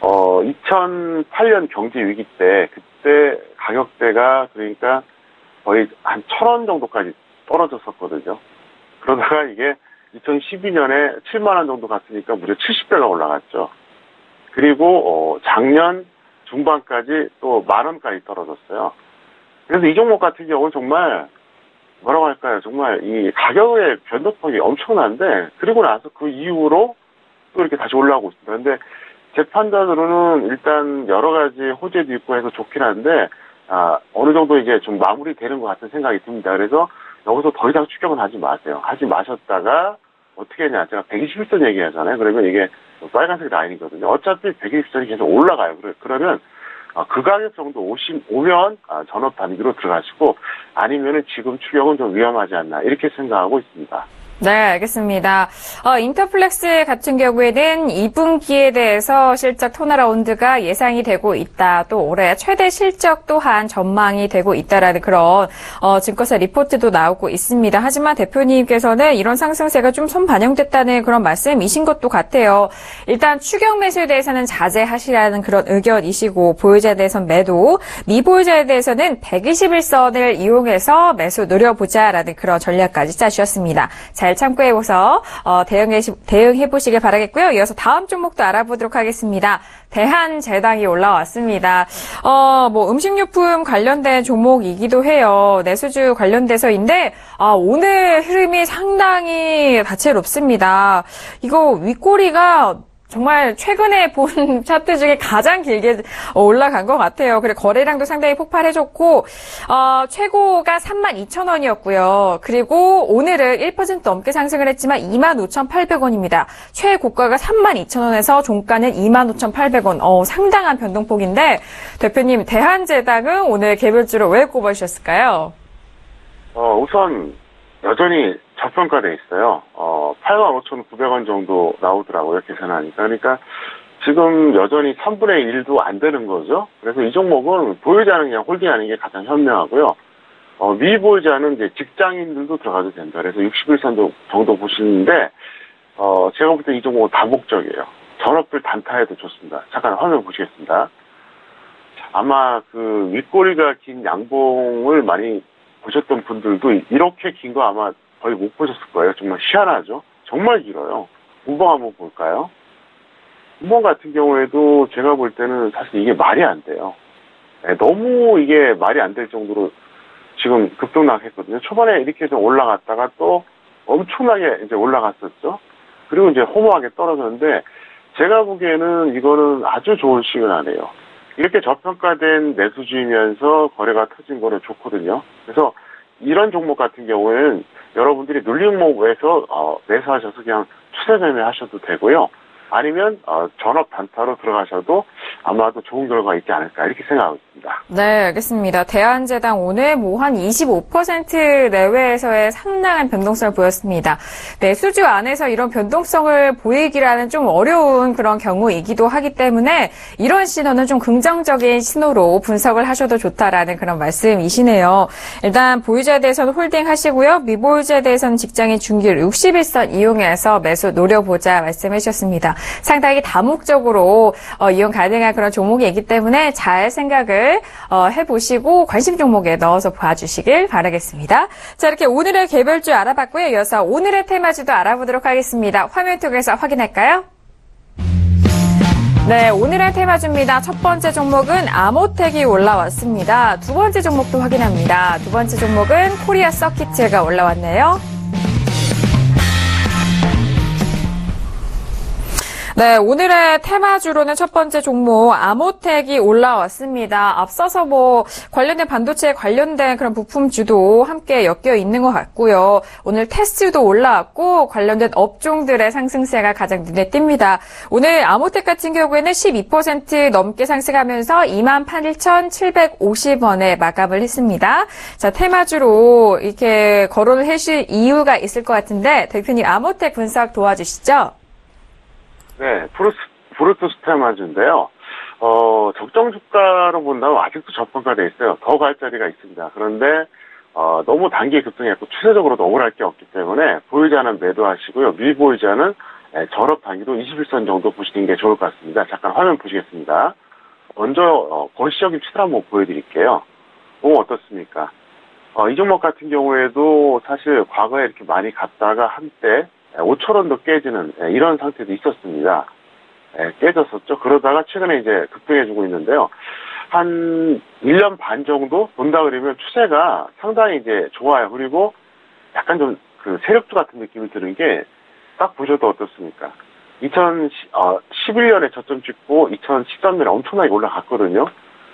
2008년 경제 위기 때, 그때 가격대가 그러니까 거의 한 1,000원 정도까지 떨어졌었거든요. 그러다가 이게 2012년에 7만원 정도 갔으니까 무려 70배가 올라갔죠. 그리고 작년 중반까지 또 10,000원까지 떨어졌어요. 그래서 이 종목 같은 경우는 정말 뭐라고 할까요? 정말 이 가격의 변동폭이 엄청난데, 그리고 나서 그 이후로 또 이렇게 다시 올라가고 있습니다. 근데 제 판단으로는 일단 여러 가지 호재도 있고 해서 좋긴 한데, 어느 정도 이제 좀 마무리되는 것 같은 생각이 듭니다. 그래서 여기서 더 이상 추격은 하지 마세요. 하지 마셨다가 어떻게 했냐. 제가 121선 얘기하잖아요. 그러면 이게 빨간색 라인이거든요. 어차피 120선이 계속 올라가요. 그러면 그 가격 정도 오면 전업 단기로 들어가시고, 아니면은 지금 추격은 좀 위험하지 않나 이렇게 생각하고 있습니다. 네, 알겠습니다. 인터플렉스 같은 경우에는 2분기에 대해서 실적 턴어라운드가 예상이 되고 있다. 또 올해 최대 실적 또한 전망이 되고 있다라는 그런 증권사 리포트도 나오고 있습니다. 하지만 대표님께서는 이런 상승세가 좀 선반영됐다는 그런 말씀이신 것도 같아요. 일단 추격 매수에 대해서는 자제하시라는 그런 의견이시고, 보유자에 대해서는 매도, 미보유자에 대해서는 121선을 이용해서 매수 노려보자라는 그런 전략까지 짜주셨습니다. 잘 잘 참고해서 대응해보시길 바라겠고요. 이어서 다음 종목도 알아보도록 하겠습니다. 대한제당이 올라왔습니다. 음식료품 관련된 종목이기도 해요. 내수주 관련돼서인데, 오늘 흐름이 상당히 다채롭습니다. 이거 윗꼬리가 정말 최근에 본 차트 중에 가장 길게 올라간 것 같아요. 그리고 거래량도 상당히 폭발해줬고, 최고가 32,000원이었고요. 그리고 오늘은 1% 넘게 상승을 했지만 25,800원입니다. 최고가가 32,000원에서 종가는 25,800원. 상당한 변동폭인데, 대표님, 대한제당은 오늘 개별주로 왜 꼽아주셨을까요? 우선, 여전히 저평가돼 있어요. 85,900원 정도 나오더라고요, 계산하니까. 그러니까 지금 여전히 3분의 1도 안 되는 거죠. 그래서 이 종목은 보유자는 그냥 홀딩하는 게 가장 현명하고요. 미보유자는 이제 직장인들도 들어가도 된다. 그래서 61선 정도 보시는데, 제가 볼 때 이 종목은 다목적이에요. 전업들 단타해도 좋습니다. 잠깐 화면 보시겠습니다. 아마 그 윗꼬리가 긴 양봉을 많이 보셨던 분들도 이렇게 긴 거 아마 거의 못 보셨을 거예요. 정말 희한하죠? 정말 길어요. 운봉 한번 볼까요? 운봉 같은 경우에도 제가 볼 때는 사실 이게 말이 안 돼요. 너무 이게 말이 안 될 정도로 지금 급등락했거든요. 초반에 이렇게 좀 올라갔다가 또 엄청나게 이제 올라갔었죠. 그리고 이제 허무하게 떨어졌는데 제가 보기에는 이거는 아주 좋은 시그널이에요. 이렇게 저평가된 매수주이면서 거래가 터진 거는 좋거든요. 그래서 이런 종목 같은 경우에는 여러분들이 눌림목에서 매수하셔서 그냥 추세 매매하셔도 되고요. 아니면 전업 단타로 들어가셔도 아마도 좋은 결과가 있지 않을까 이렇게 생각하고 있습니다. 네, 알겠습니다. 대한제당 오늘 한 25% 내외에서의 상당한 변동성을 보였습니다. 내수주 안에서 이런 변동성을 보이기라는 좀 어려운 그런 경우이기도 하기 때문에 이런 신호는 좀 긍정적인 신호로 분석을 하셔도 좋다라는 그런 말씀이시네요. 일단 보유자에 대해서는 홀딩하시고요. 미보유자에 대해서는 직장인 중길 61선 이용해서 매수 노려보자 말씀해 주셨습니다. 상당히 다목적으로 이용 가능한 그런 종목이기 때문에 잘 생각을 해보시고 관심 종목에 넣어서 봐주시길 바라겠습니다. 자, 이렇게 오늘의 개별주 알아봤고요. 이어서 오늘의 테마주도 알아보도록 하겠습니다. 화면 통해서 확인할까요? 네, 오늘의 테마주입니다. 첫 번째 종목은 아모텍이 올라왔습니다. 두 번째 종목도 확인합니다. 두 번째 종목은 코리아 서키트가 올라왔네요. 네, 오늘의 테마주로는 첫 번째 종목 아모텍이 올라왔습니다. 앞서서 관련된 반도체에 관련된 그런 부품주도 함께 엮여 있는 것 같고요. 오늘 테스트도 올라왔고 관련된 업종들의 상승세가 가장 눈에 띕니다. 오늘 아모텍 같은 경우에는 12% 넘게 상승하면서 28,750원에 마감을 했습니다. 자, 테마주로 이렇게 거론을 하실 이유가 있을 것 같은데 대표님 아모텍 분석 도와주시죠. 네, 브루투스 테마주인데요. 적정 주가로 본다면 아직도 저평가돼 있어요. 더 갈 자리가 있습니다. 그런데 너무 단기에 급등했고 추세적으로도 억울할 게 없기 때문에 보유자는 매도하시고요. 미보유자는 전업 단기로 21선 정도 보시는 게 좋을 것 같습니다. 잠깐 화면 보시겠습니다. 먼저 거시적인 추세를 한번 보여드릴게요. 어떻습니까? 이 종목 같은 경우에도 사실 과거에 이렇게 많이 갔다가 한때 5,000원도 깨지는 이런 상태도 있었습니다. 깨졌었죠. 그러다가 최근에 이제 급등해주고 있는데요. 한 1년 반 정도 본다 그러면 추세가 상당히 이제 좋아요. 그리고 약간 좀 그 세력주 같은 느낌이 드는 게 딱 보셔도 어떻습니까? 2011년에 저점 찍고 2013년에 엄청나게 올라갔거든요.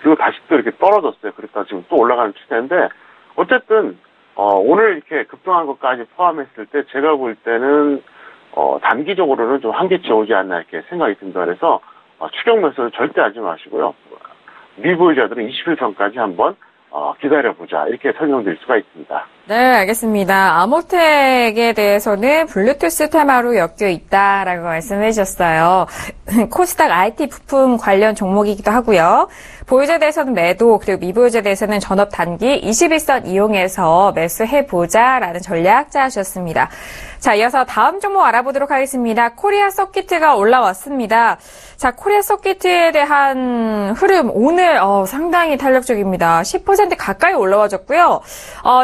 그리고 다시 또 이렇게 떨어졌어요. 그랬다 지금 또 올라가는 추세인데 어쨌든 오늘 이렇게 급등한 것까지 포함했을 때 제가 볼 때는 단기적으로는 좀 한계치 오지 않나 이렇게 생각이 듭니다. 그래서 추격 매수는 절대 하지 마시고요. 미보유자들은 21선까지 한번 기다려보자 이렇게 설명드릴 수가 있습니다. 네, 알겠습니다. 아모텍에 대해서는 블루투스 테마로 엮여 있다라고 말씀해 주셨어요. 코스닥 IT 부품 관련 종목이기도 하고요. 보유자에 대해서는 매도, 그리고 미보유자에 대해서는 전업 단기 21선 이용해서 매수해보자라는 전략 짜주셨습니다. 자, 이어서 다음 종목 알아보도록 하겠습니다. 코리아 서키트가 올라왔습니다. 자, 코리아 서키트에 대한 흐름 오늘 상당히 탄력적입니다. 10% 가까이 올라와줬고요.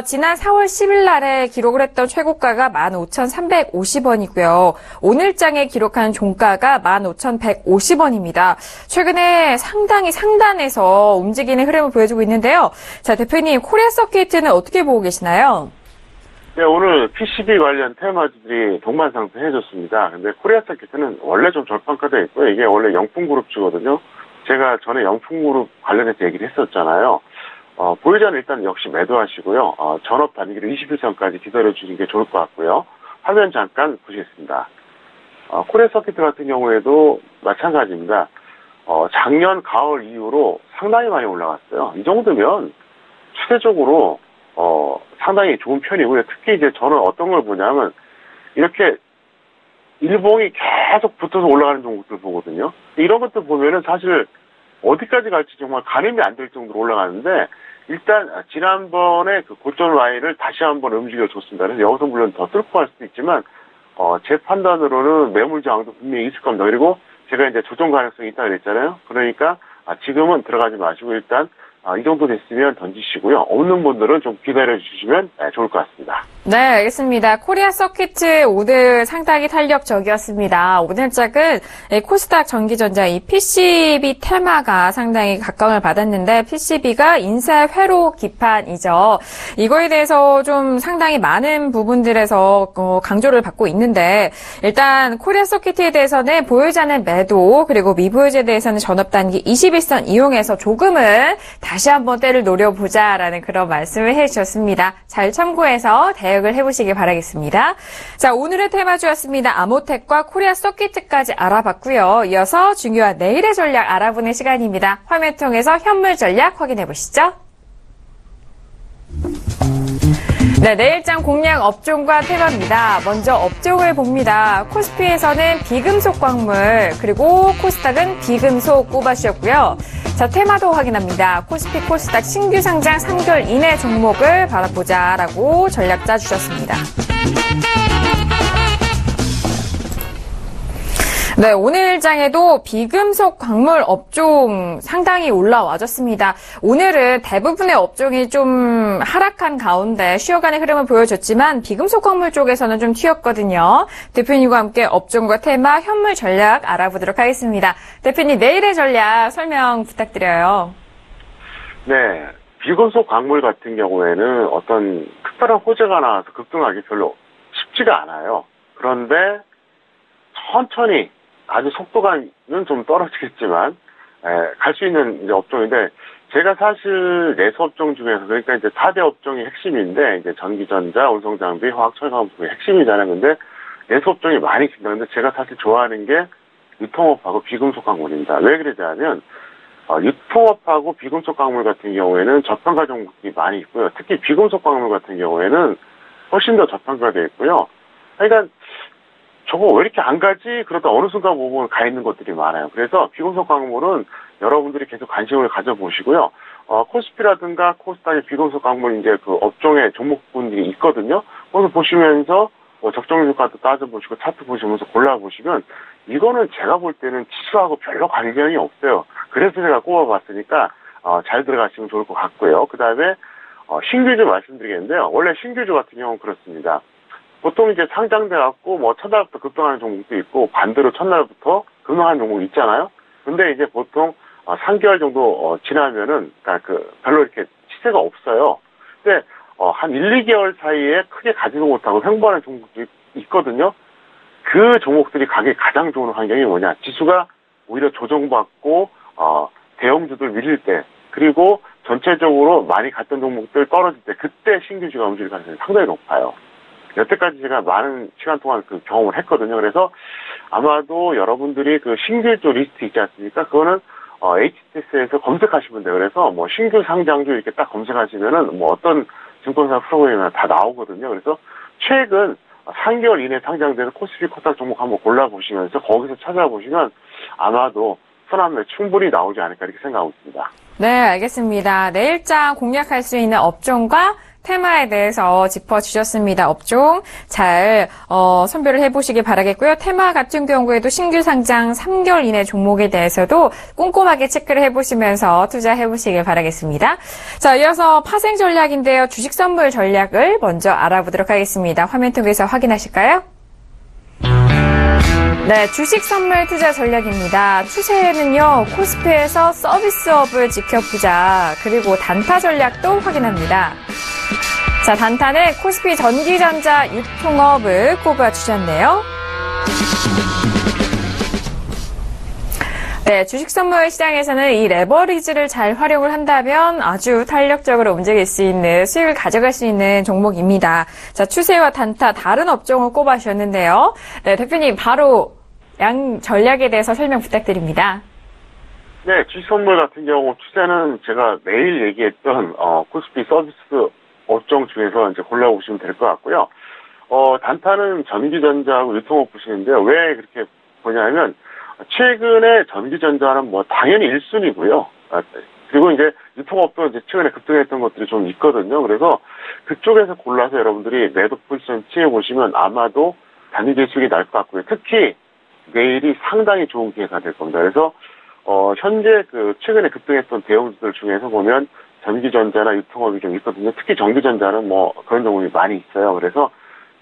지난 4월 4월 10일 날에 기록을 했던 최고가가 15,350원이고요. 오늘장에 기록한 종가가 15,150원입니다. 최근에 상당히 상단에서 움직이는 흐름을 보여주고 있는데요. 자, 대표님, 코리아 서킷은 어떻게 보고 계시나요? 네, 오늘 PCB 관련 테마주들이 동반상승해줬습니다. 근데 코리아 서킷은 원래 좀 절반가되어 있고요. 이게 원래 영풍그룹주거든요. 제가 전에 영풍그룹 관련해서 얘기를 했었잖아요. 보유자는 일단 역시 매도하시고요. 전업 단기를 21선까지 기다려주는 게 좋을 것 같고요. 화면 잠깐 보시겠습니다. 코리아 서킷 같은 경우에도 마찬가지입니다. 작년 가을 이후로 상당히 많이 올라갔어요. 이 정도면 추세적으로 상당히 좋은 편이고요. 특히 이제 저는 어떤 걸 보냐면 이렇게 일봉이 계속 붙어서 올라가는 종목들 보거든요. 이런 것들 보면은 사실 어디까지 갈지 정말 가늠이 안 될 정도로 올라가는데 일단 지난번에 그 고점 라인을 다시 한번 움직여줬습니다. 그래서 여기서 물론 더 뚫고 갈 수도 있지만 제 판단으로는 매물 저항도 분명히 있을 겁니다. 그리고 제가 이제 조정 가능성이 있다고 그랬잖아요. 그러니까 지금은 들어가지 마시고 일단 이 정도 됐으면 던지시고요. 없는 분들은 좀 기다려주시면 좋을 것 같습니다. 네, 알겠습니다. 코리아 서킷 오늘 상당히 탄력적이었습니다. 오늘장은 코스닥 전기전자 이 PCB 테마가 상당히 각광을 받았는데 PCB가 인쇄 회로 기판이죠. 이거에 대해서 좀 상당히 많은 부분들에서 강조를 받고 있는데 일단 코리아 서킷에 대해서는 보유자는 매도 그리고 미보유자에 대해서는 전업단기 21선 이용해서 조금은 다시 한번 때를 노려보자라는 그런 말씀을 해주셨습니다. 잘 참고해서 대응을 해보시길 바라겠습니다. 자, 오늘의 테마주였습니다. 아모텍과 코리아 서킷까지 알아봤고요. 이어서 중요한 내일의 전략 알아보는 시간입니다. 화면 통해서 현물 전략 확인해 보시죠. 네, 내일장 공략 업종과 테마입니다. 먼저 업종을 봅니다. 코스피에서는 비금속 광물, 그리고 코스닥은 비금속 꼽아주셨고요. 자, 테마도 확인합니다. 코스피 코스닥 신규 상장 3개월 이내 종목을 바라보자라고 전략 짜주셨습니다. 네, 오늘 장에도 비금속 광물 업종 상당히 올라와줬습니다. 오늘은 대부분의 업종이 좀 하락한 가운데 쉬어가는 흐름을 보여줬지만 비금속 광물 쪽에서는 좀 튀었거든요. 대표님과 함께 업종과 테마, 현물 전략 알아보도록 하겠습니다. 대표님, 내일의 전략 설명 부탁드려요. 네, 비금속 광물 같은 경우에는 어떤 특별한 호재가 나와서 급등하기 별로 쉽지가 않아요. 그런데 천천히 아주 속도가는 좀 떨어지겠지만 갈 수 있는 이제 업종인데 제가 사실 내수 업종 중에서 그러니까 이제 4대 업종이 핵심인데 이제 전기전자, 운송장비, 화학, 철강품이 핵심이잖아요. 근데 내수 업종이 많이 긴다는데 제가 사실 좋아하는 게 유통업하고 비금속 광물입니다. 왜 그러냐면 유통업하고 비금속 광물 같은 경우에는 저평가 종목이 많이 있고요. 특히 비금속 광물 같은 경우에는 훨씬 더 저평가되어 있고요. 그러니까 저거 왜 이렇게 안 가지? 그러다 어느 순간 보면 가 있는 것들이 많아요. 그래서 비금속 광물은 여러분들이 계속 관심을 가져보시고요. 코스피라든가 코스닥의 비금속 광물 이제 그 업종의 종목분들이 있거든요. 거기서 보시면서 적정 주가도 따져보시고 차트 보시면서 골라보시면 이거는 제가 볼 때는 지수하고 별로 관련이 없어요. 그래서 제가 꼽아봤으니까 잘 들어가시면 좋을 것 같고요. 그 다음에 신규주 말씀드리겠는데요. 원래 신규주 같은 경우는 그렇습니다. 보통 이제 상장돼갖고 첫날부터 급등하는 종목도 있고 반대로 첫날부터 급등하는 종목이 있잖아요. 근데 이제 보통 3개월 정도 지나면은 그러니까 별로 이렇게 시세가 없어요. 근데 한 1, 2개월 사이에 크게 가지도 못하고 횡보하는 종목도 있거든요. 그 종목들이 가격이 가장 좋은 환경이 뭐냐? 지수가 오히려 조정받고 대형주들 밀릴 때 그리고 전체적으로 많이 갔던 종목들 떨어질 때 그때 신규주가 움직일 가능성이 상당히 높아요. 여태까지 제가 많은 시간 동안 그 경험을 했거든요. 그래서 아마도 여러분들이 그 신규주 리스트 있지 않습니까? 그거는 HTS에서 검색하시면 돼요. 그래서 신규 상장주 이렇게 딱 검색하시면은 어떤 증권사 프로그램이나 다 나오거든요. 그래서 최근 3개월 이내 상장돼서 코스피 코스닥 종목 한번 골라보시면서 거기서 찾아보시면 아마도 선함에 충분히 나오지 않을까 이렇게 생각하고 있습니다. 네, 알겠습니다. 내일장 공략할 수 있는 업종과 테마에 대해서 짚어주셨습니다. 업종 잘 선별을 해보시기 바라겠고요. 테마 같은 경우에도 신규 상장 3개월 이내 종목에 대해서도 꼼꼼하게 체크를 해보시면서 투자해보시길 바라겠습니다. 자, 이어서 파생 전략인데요. 주식 선물 전략을 먼저 알아보도록 하겠습니다. 화면 통해서 확인하실까요? 네, 주식 선물 투자 전략입니다. 추세는요, 코스피에서 서비스업을 지켜보자. 그리고 단타 전략도 확인합니다. 자, 단타는 코스피 전기전자 유통업을 꼽아주셨네요. 네, 주식 선물 시장에서는 이 레버리지를 잘 활용을 한다면 아주 탄력적으로 움직일 수 있는 수익을 가져갈 수 있는 종목입니다. 자, 추세와 단타 다른 업종을 꼽아주셨는데요. 네, 대표님 바로 양 전략에 대해서 설명 부탁드립니다. 네, 주식 선물 같은 경우 추세는 제가 매일 얘기했던 코스피 서비스 업종 중에서 이제 골라보시면 될 것 같고요. 단타는 전기전자하고 유통업 보시는데요. 왜 그렇게 보냐면 최근에 전기전자는 뭐 당연히 1순위고요. 그리고 이제 유통업도 이제 최근에 급등했던 것들이 좀 있거든요. 그래서 그쪽에서 골라서 여러분들이 매도 포지션 취해보시면 아마도 단위 재수익이 날 것 같고요. 특히 내일이 상당히 좋은 기회가 될 겁니다. 그래서 현재 그 최근에 급등했던 대형주들 중에서 보면 전기전자나 유통업이 좀 있거든요. 특히 전기전자는 뭐 그런 종목이 많이 있어요. 그래서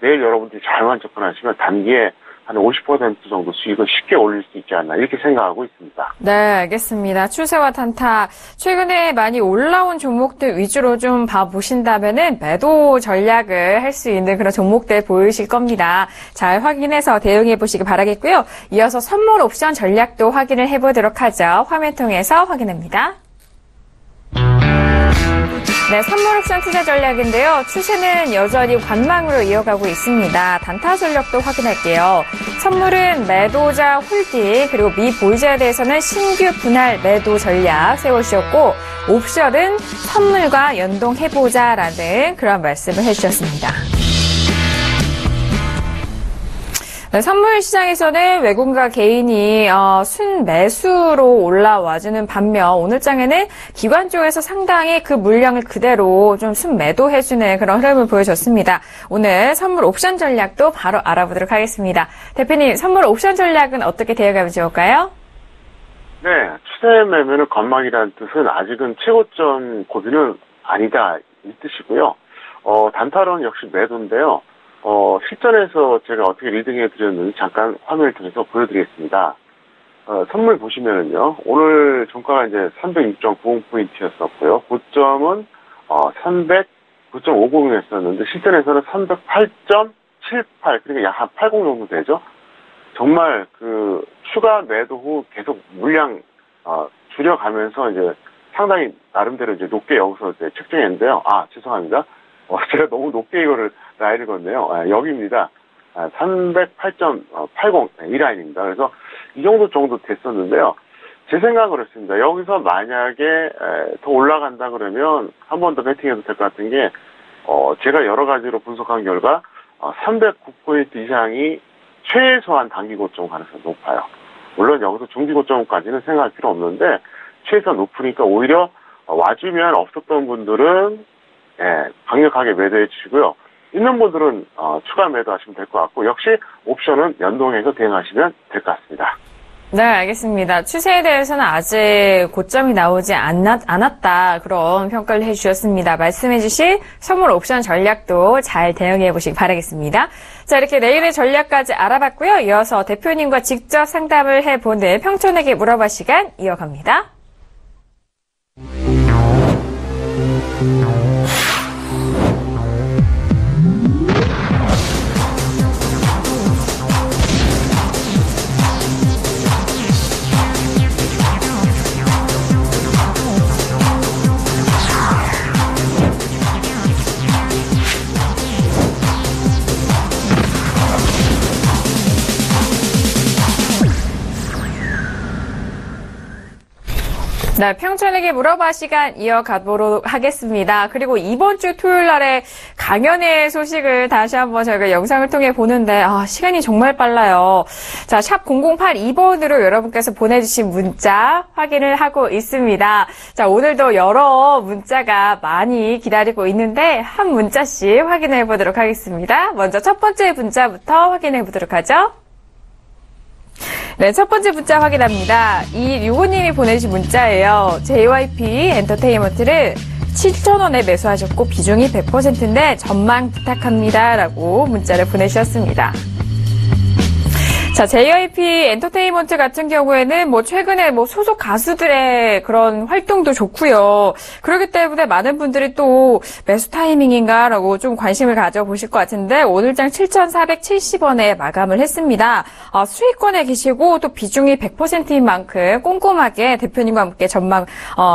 내일 여러분들이 잘만 접근하시면 단기에 한 50% 정도 수익을 쉽게 올릴 수 있지 않나 이렇게 생각하고 있습니다. 네, 알겠습니다. 추세와 단타 최근에 많이 올라온 종목들 위주로 좀 봐보신다면은 매도 전략을 할 수 있는 그런 종목들 보이실 겁니다. 잘 확인해서 대응해 보시기 바라겠고요. 이어서 선물 옵션 전략도 확인을 해보도록 하죠. 화면 통해서 확인합니다. 네, 선물 옵션 투자 전략인데요. 추세는 여전히 관망으로 이어가고 있습니다. 단타 전략도 확인할게요. 선물은 매도자 홀딩 그리고 미보유자에 대해서는 신규 분할 매도 전략 세워주셨고 옵션은 선물과 연동해보자라는 그런 말씀을 해주셨습니다. 네, 선물 시장에서는 외국인과 개인이 순매수로 올라와주는 반면 오늘 장에는 기관 쪽에서 상당히 그 물량을 그대로 좀 순매도해주는 그런 흐름을 보여줬습니다. 오늘 선물 옵션 전략도 바로 알아보도록 하겠습니다. 대표님, 선물 옵션 전략은 어떻게 대응하면 좋을까요? 네, 추세 매매는 건망이라는 뜻은 아직은 최고점 고비는 아니다 이 뜻이고요. 단타로는 역시 매도인데요. 실전에서 제가 어떻게 리딩해 드렸는지 잠깐 화면을 통해서 보여드리겠습니다. 선물 보시면은요, 오늘 종가가 이제 306.90포인트였었고요. 고점은 309.50이었었는데, 실전에서는 308.78, 그러니까 약 한 80 정도 되죠. 정말 그 추가 매도 후 계속 물량 줄여가면서 이제 상당히 나름대로 이제 높게 여기서 이제 측정했는데요. 죄송합니다. 제가 너무 높게 이거를 라인을 걷네요. 여기입니다. 308.80 이 라인입니다. 그래서 이 정도 됐었는데요. 제 생각은 그렇습니다. 여기서 만약에 더 올라간다 그러면 한 번 더 배팅해도 될 것 같은 게 제가 여러 가지로 분석한 결과 309포인트 이상이 최소한 단기 고점 가능성이 높아요. 물론 여기서 중기 고점까지는 생각할 필요 없는데 최소한 높으니까 오히려 와주면 없었던 분들은 강력하게 매도해 주시고요. 있는 분들은 추가 매도하시면 될 것 같고 역시 옵션은 연동해서 대응하시면 될 것 같습니다. 네, 알겠습니다. 추세에 대해서는 아직 고점이 나오지 않았다 그런 평가를 해주셨습니다. 말씀해주신 선물 옵션 전략도 잘 대응해 보시기 바라겠습니다. 자, 이렇게 내일의 전략까지 알아봤고요. 이어서 대표님과 직접 상담을 해보는 평촌에게 물어봐 시간 이어갑니다. 네, 평촌에게 물어봐 시간 이어가도록 하겠습니다. 그리고 이번 주 토요일 날에 강연회 소식을 다시 한번 저희가 영상을 통해 보는데, 시간이 정말 빨라요. 자, 샵 0082번으로 여러분께서 보내주신 문자 확인을 하고 있습니다. 자, 오늘도 여러 문자가 많이 기다리고 있는데, 한 문자씩 확인해 보도록 하겠습니다. 먼저 첫 번째 문자부터 확인해 보도록 하죠. 네, 첫 번째 문자 확인합니다. 이유호님이 보내주신 문자예요. JYP 엔터테인먼트를 7,000원에 매수하셨고 비중이 100%인데 전망 부탁합니다. 라고 문자를 보내주셨습니다. 자, JYP 엔터테인먼트 같은 경우에는 최근에 소속 가수들의 그런 활동도 좋고요. 그렇기 때문에 많은 분들이 또 매수 타이밍인가라고 좀 관심을 가져보실 것 같은데 오늘장 7,470원에 마감을 했습니다. 수익권에 계시고 또 비중이 100%인 만큼 꼼꼼하게 대표님과 함께 전망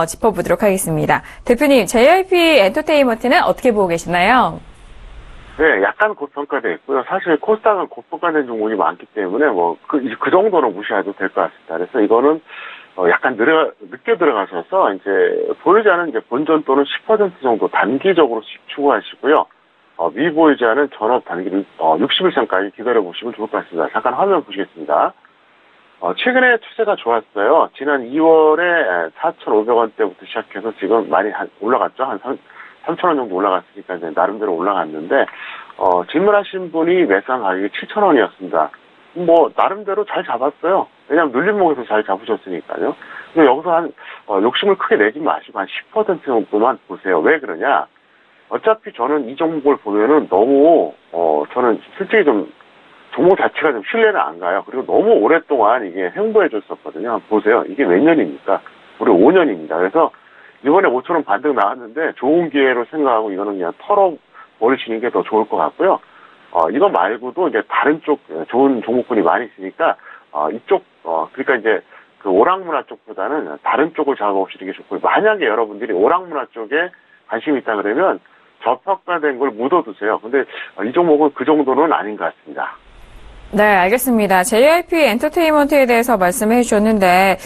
짚어보도록 하겠습니다. 대표님, JYP 엔터테인먼트는 어떻게 보고 계시나요? 네, 약간 고평가되어 있고요. 사실 코스닥은 고평가된 종목이 많기 때문에 그 정도는 무시해도 될 것 같습니다. 그래서 이거는 약간 늦게 들어가셔서 이제 보이지 않은 이제 본전 또는 10% 정도 단기적으로 추구하시고요. 미보이지 않은 전업 단기를 60일선까지 기다려보시면 좋을 것 같습니다. 잠깐 화면 보시겠습니다. 최근에 추세가 좋았어요. 지난 2월에 4,500원대부터 시작해서 지금 많이 올라갔죠. 한 3,000원 정도 올라갔으니까 이제 나름대로 올라갔는데, 질문하신 분이 매수한 가격이 7,000원이었습니다. 나름대로 잘 잡았어요. 왜냐면 눌림목에서 잘 잡으셨으니까요. 근데 여기서 욕심을 크게 내지 마시고 한 10% 정도만 보세요. 왜 그러냐? 어차피 저는 이 종목을 보면은 너무, 저는 솔직히 좀 종목 자체가 좀 신뢰는 안 가요. 그리고 너무 오랫동안 이게 횡보해 줬었거든요. 보세요. 이게 몇 년입니까? 우리 5년입니다. 그래서 이번에 5,000원 반등 나왔는데 좋은 기회로 생각하고 이거는 그냥 털어버리시는 게 더 좋을 것 같고요. 이거 말고도 이제 다른 쪽 좋은 종목군이 많이 있으니까, 이쪽, 그러니까 이제 그 오락문화 쪽보다는 다른 쪽을 잡아보시는 게 좋고요. 만약에 여러분들이 오락문화 쪽에 관심이 있다 그러면 저평가된 걸 묻어두세요. 근데 이 종목은 그 정도는 아닌 것 같습니다. 네, 알겠습니다. JYP 엔터테인먼트에 대해서 말씀해 주셨는데,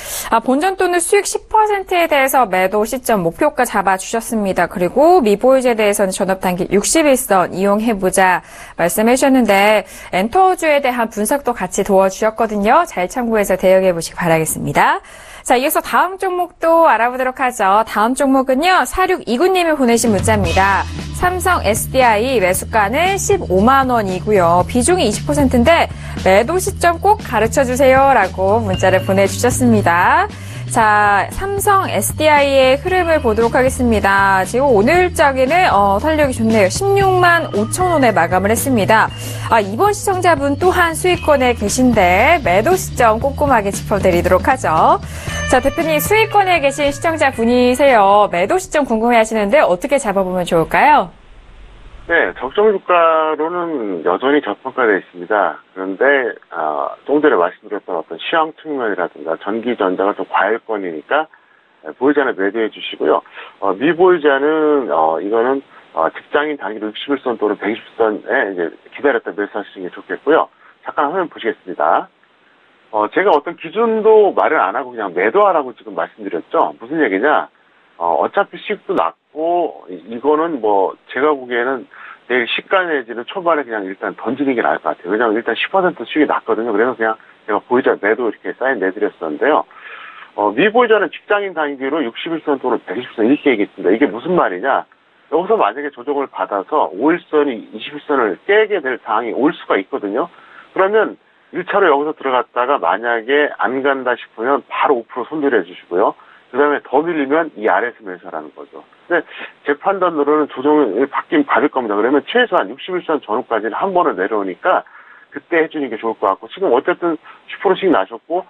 본전 또는 수익 10%에 대해서 매도 시점 목표가 잡아주셨습니다. 그리고 미보이즈에 대해서는 전업단기 61선 이용해보자 말씀해 주셨는데, 엔터주에 대한 분석도 같이 도와주셨거든요. 잘 참고해서 대응해 보시기 바라겠습니다. 자, 이어서 다음 종목도 알아보도록 하죠. 다음 종목은요, 4629님이 보내신 문자입니다. 삼성 SDI 매수가는 15만 원이고요. 비중이 20%인데 매도 시점 꼭 가르쳐주세요. 라고 문자를 보내주셨습니다. 자, 삼성 SDI의 흐름을 보도록 하겠습니다. 지금 오늘장에는 탄력이 좋네요. 16만 5천 원에 마감을 했습니다. 이번 시청자분 또한 수익권에 계신데 매도 시점 꼼꼼하게 짚어드리도록 하죠. 자, 대표님 수익권에 계신 시청자분이세요. 매도 시점 궁금해하시는데 어떻게 잡아보면 좋을까요? 네, 적정 주가로는 여전히 저평가되어 있습니다. 그런데 조금 전에 말씀드렸던 어떤 시황 측면이라든가 전기전자가 좀 과열권이니까 보이자는 매도해 주시고요. 미보이자는 이거는 직장인 단기로 61선 또는 120선에 이제 기다렸다 매수하시는 게 좋겠고요. 잠깐 화면 보시겠습니다. 제가 어떤 기준도 말을 안 하고 그냥 매도하라고 지금 말씀드렸죠. 무슨 얘기냐? 어차피 수익도 낮고, 이거는 제가 보기에는 내일 시가 내지는 초반에 그냥 일단 던지는 게 나을 것 같아요. 왜냐면 일단 10% 수익이 낮거든요. 그래서 그냥 제가 보이자 매도 이렇게 사인 내드렸었는데요. 미보이자는 직장인 단기로 61선 또는 120선 이렇게 얘기했습니다. 이게 무슨 말이냐? 여기서 만약에 조정을 받아서 5일선이 21선을 깨게 될 상황이 올 수가 있거든요. 그러면 1차로 여기서 들어갔다가 만약에 안 간다 싶으면 바로 5% 손절해 주시고요. 그 다음에 더 밀리면 이 아래에서 매수하라는 거죠. 근데 제 판단으로는 조정을 받긴 받을 겁니다. 그러면 최소한 61선 전후까지는 한 번은 내려오니까 그때 해주는 게 좋을 것 같고, 지금 어쨌든 10%씩 나셨고,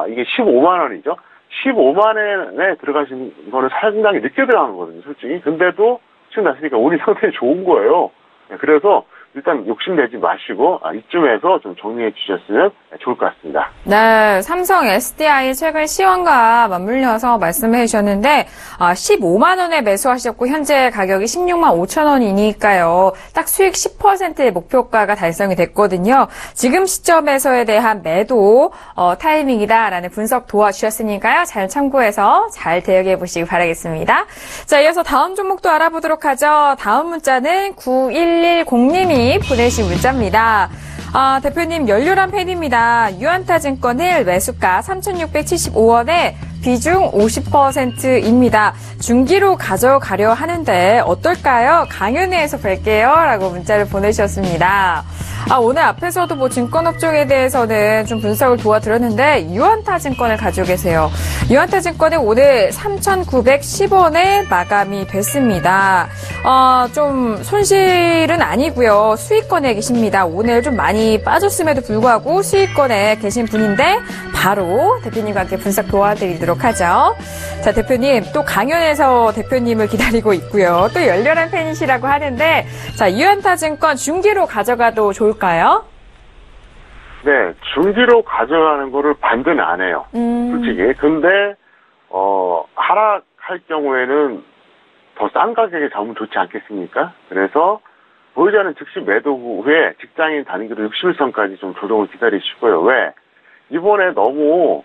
이게 15만 원이죠. 15만 원에 들어가신 거는 상당히 늦게 들어간 거거든요, 솔직히. 근데도 지금 났으니까 운이 상당히 좋은 거예요. 그래서 일단 욕심내지 마시고 이쯤에서 좀 정리해 주셨으면 좋을 것 같습니다. 네, 삼성 SDI 최근 시황과 맞물려서 말씀해 주셨는데 15만 원에 매수하셨고 현재 가격이 16만 5천 원이니까요. 딱 수익 10%의 목표가가 달성이 됐거든요. 지금 시점에서에 대한 매도 타이밍이다라는 분석 도와주셨으니까요. 잘 참고해서 잘 대응해 보시기 바라겠습니다. 자, 이어서 다음 종목도 알아보도록 하죠. 다음 문자는 9110님이 보내신 문자입니다. 대표님 열렬한 팬입니다. 유안타증권을 매수가 3,675원에 비중 50%입니다. 중기로 가져가려 하는데 어떨까요? 강연회에서 뵐게요. 라고 문자를 보내주셨습니다. 오늘 앞에서도 뭐 증권업종에 대해서는 좀 분석을 도와드렸는데 유안타증권을 가지고 계세요. 유안타증권은 오늘 3,910원에 마감이 됐습니다. 좀 손실은 아니고요. 수익권에 계십니다. 오늘 좀 많이 빠졌음에도 불구하고 수익권에 계신 분인데 바로 대표님과 함께 분석 도와드리도록 하죠. 자, 대표님 또 강연에서 대표님을 기다리고 있고요. 또 열렬한 팬이시라고 하는데 자, 유안타증권 중기로 가져가도 좋을까요? 네, 중기로 가져가는 거를 반대는 안 해요. 솔직히. 근데 하락할 경우에는 더 싼 가격에 잡으면 좋지 않겠습니까? 그래서 보유자는 즉시 매도 후에 직장인 단기로 60일선까지 좀 조정을 기다리시고요. 왜? 이번에 너무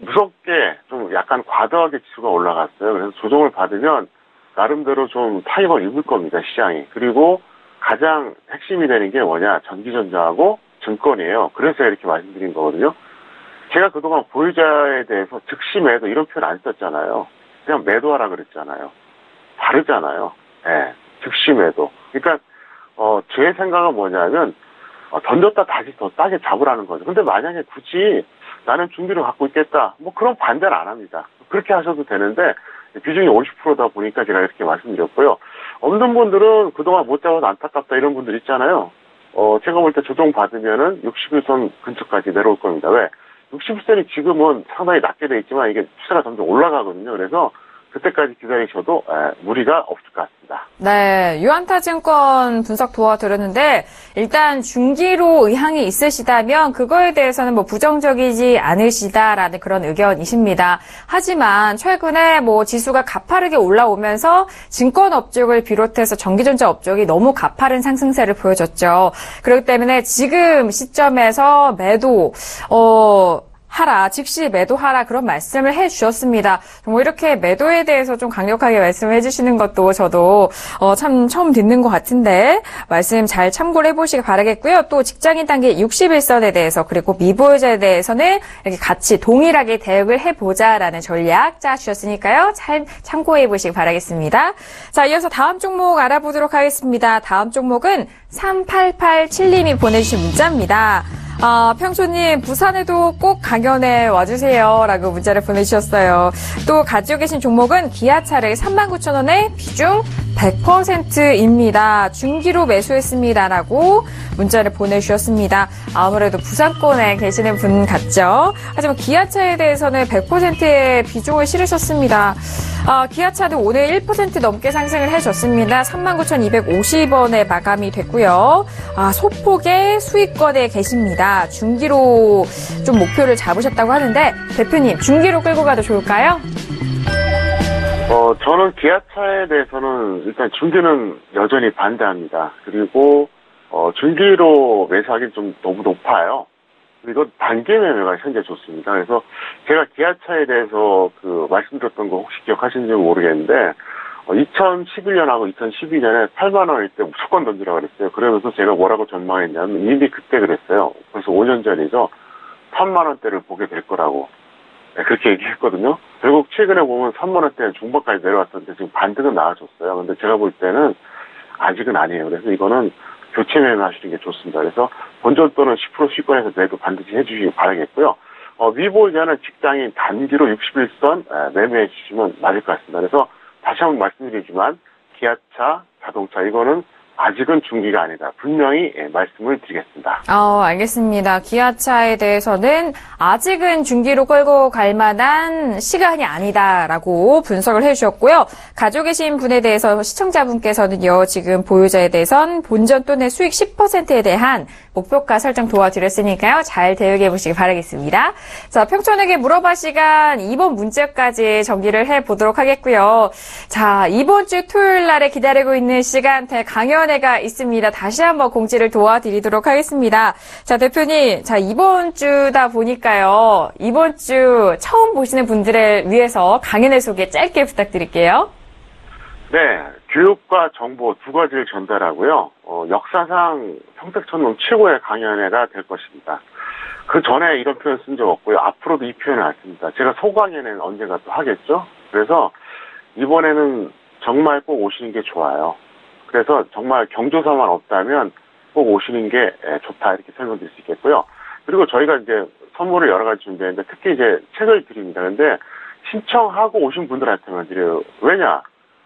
무섭게 좀 약간 과도하게 지수가 올라갔어요. 그래서 조정을 받으면 나름대로 좀 타격을 입을 겁니다, 시장이. 그리고 가장 핵심이 되는 게 뭐냐? 전기전자하고 증권이에요. 그래서 이렇게 말씀드린 거거든요. 제가 그동안 보유자에 대해서 즉시 매도 이런 표현 안 썼잖아요. 그냥 매도하라 그랬잖아요. 다르잖아요. 네, 즉시 매도. 그러니까 제 생각은 뭐냐면 던졌다 다시 더 싸게 잡으라는 거죠. 근데 만약에 굳이 나는 중기를 갖고 있겠다. 뭐 그런 반대는 안 합니다. 그렇게 하셔도 되는데 비중이 50%다 보니까 제가 이렇게 말씀드렸고요. 없는 분들은 그동안 못 잡아서 안타깝다 이런 분들 있잖아요. 제가 볼 때 조정 받으면은 60일선 근처까지 내려올 겁니다. 왜? 60일선이 지금은 상당히 낮게 돼 있지만 이게 추세가 점점 올라가거든요. 그래서 그때까지 기다리셔도 무리가 없을 것 같습니다. 네, 유안타증권 분석 도와드렸는데 일단 중기로 의향이 있으시다면 그거에 대해서는 뭐 부정적이지 않으시다라는 그런 의견이십니다. 하지만 최근에 뭐 지수가 가파르게 올라오면서 증권 업종을 비롯해서 전기전자 업종이 너무 가파른 상승세를 보여줬죠. 그렇기 때문에 지금 시점에서 매도 하라, 즉시 매도하라 그런 말씀을 해주셨습니다. 뭐 이렇게 매도에 대해서 좀 강력하게 말씀을 해주시는 것도 저도 참 처음 듣는 것 같은데 말씀 잘 참고를 해보시기 바라겠고요. 또 직장인 단계 61선에 대해서 그리고 미보유자에 대해서는 이렇게 같이 동일하게 대응을 해보자라는 전략 짜주셨으니까요. 잘 참고해보시기 바라겠습니다. 자, 이어서 다음 종목 알아보도록 하겠습니다. 다음 종목은 3887님이 보내주신 문자입니다. 평소님, 부산에도 꼭 강연에 와주세요. 라고 문자를 보내주셨어요. 또 가지고 계신 종목은 기아차를 39,000원에 비중 100%입니다. 중기로 매수했습니다. 라고 문자를 보내주셨습니다. 아무래도 부산권에 계시는 분 같죠? 하지만 기아차에 대해서는 100%의 비중을 실으셨습니다. 기아차도 오늘 1% 넘게 상승을 해줬습니다. 39,250원에 마감이 됐고요. 소폭의 수익권에 계십니다. 중기로 좀 목표를 잡으셨다고 하는데 대표님 중기로 끌고 가도 좋을까요? 저는 기아차에 대해서는 일단 중기는 여전히 반대합니다. 그리고 중기로 매수하기는 좀 너무 높아요. 그리고 단기 매매가 현재 좋습니다. 그래서 제가 기아차에 대해서 말씀드렸던 거 혹시 기억하시는지 모르겠는데 2011년하고 2012년에 8만 원일 때 무조건 던지라고 그랬어요. 그러면서 제가 뭐라고 전망했냐면 이미 그때 그랬어요. 벌써 5년 전이죠. 3만 원대를 보게 될 거라고 그렇게 얘기했거든요. 결국 최근에 보면 3만 원대 중반까지 내려왔었는데 지금 반등은 나아졌어요. 근데 제가 볼 때는 아직은 아니에요. 그래서 이거는 교체 매매하시는 게 좋습니다. 그래서 본전 또는 10% 수익권에서 매도 반드시 해주시기 바라겠고요. 미보유자는 직장인 단기로 61선 매매해 주시면 맞을 것 같습니다. 그래서 다시 한번 말씀드리지만 기아차, 자동차 이거는 아직은 중기가 아니다. 분명히 말씀을 드리겠습니다. 알겠습니다. 기아차에 대해서는 아직은 중기로 끌고 갈 만한 시간이 아니다라고 분석을 해주셨고요. 가지고 계신 분에 대해서 시청자분께서는요, 지금 보유자에 대해선 본전 또는 수익 10%에 대한 목표가 설정 도와드렸으니까요. 잘 대응해 보시기 바라겠습니다. 자, 평촌에게 물어봐 시간 2번 문제까지 정리를 해보도록 하겠고요. 자, 이번 주 토요일 날에 기다리고 있는 시간대 강연회가 있습니다. 다시 한번 공지를 도와드리도록 하겠습니다. 자, 대표님, 자, 이번 주다 보니까요. 이번 주 처음 보시는 분들을 위해서 강연회 소개 짧게 부탁드릴게요. 네, 교육과 정보 두 가지를 전달하고요. 역사상 평택천농 최고의 강연회가 될 것입니다. 그 전에 이런 표현 쓴 적 없고요. 앞으로도 이 표현을 안 씁니다. 제가 소강연회는 언젠가 또 하겠죠. 그래서 이번에는 정말 꼭 오시는 게 좋아요. 그래서 정말 경조사만 없다면 꼭 오시는 게 좋다 이렇게 설명드릴 수 있겠고요. 그리고 저희가 이제 선물을 여러 가지 준비했는데 특히 이제 책을 드립니다. 근데 신청하고 오신 분들한테만 드려요. 왜냐?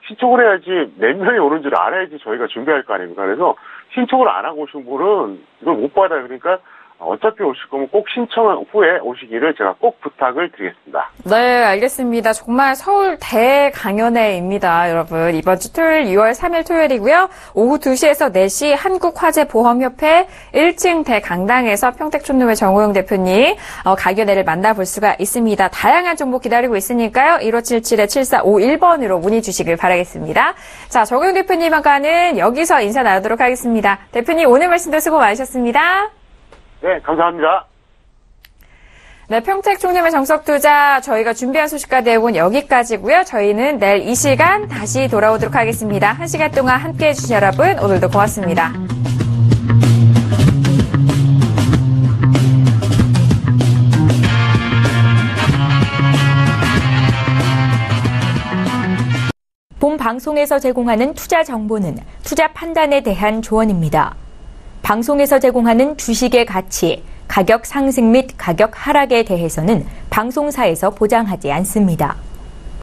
신청을 해야지 몇 명이 오는 줄 알아야지 저희가 준비할 거 아닙니까? 그래서 신청을 안 하고 오신 분은 이걸 못 받아요. 그러니까 어차피 오실 거면 꼭 신청 후에 오시기를 제가 꼭 부탁을 드리겠습니다. 네, 알겠습니다. 정말 서울 대강연회입니다, 여러분. 이번 주 토요일 6월 3일 토요일이고요. 오후 2시에서 4시 한국화재보험협회 1층 대강당에서 평택촌놈의 정호영 대표님 강연회를 만나볼 수가 있습니다. 다양한 정보 기다리고 있으니까요. 1577-7451번으로 문의 주시길 바라겠습니다. 자, 정호영 대표님과는 여기서 인사 나누도록 하겠습니다. 대표님, 오늘 말씀도 수고 많으셨습니다. 네, 감사합니다. 네, 평택촌놈의 정석투자 저희가 준비한 소식과 내용은 여기까지고요. 저희는 내일 이 시간 다시 돌아오도록 하겠습니다. 1시간 동안 함께해 주신 여러분 오늘도 고맙습니다. 본 방송에서 제공하는 투자 정보는 투자 판단에 대한 조언입니다. 방송에서 제공하는 주식의 가치, 가격 상승 및 가격 하락에 대해서는 방송사에서 보장하지 않습니다.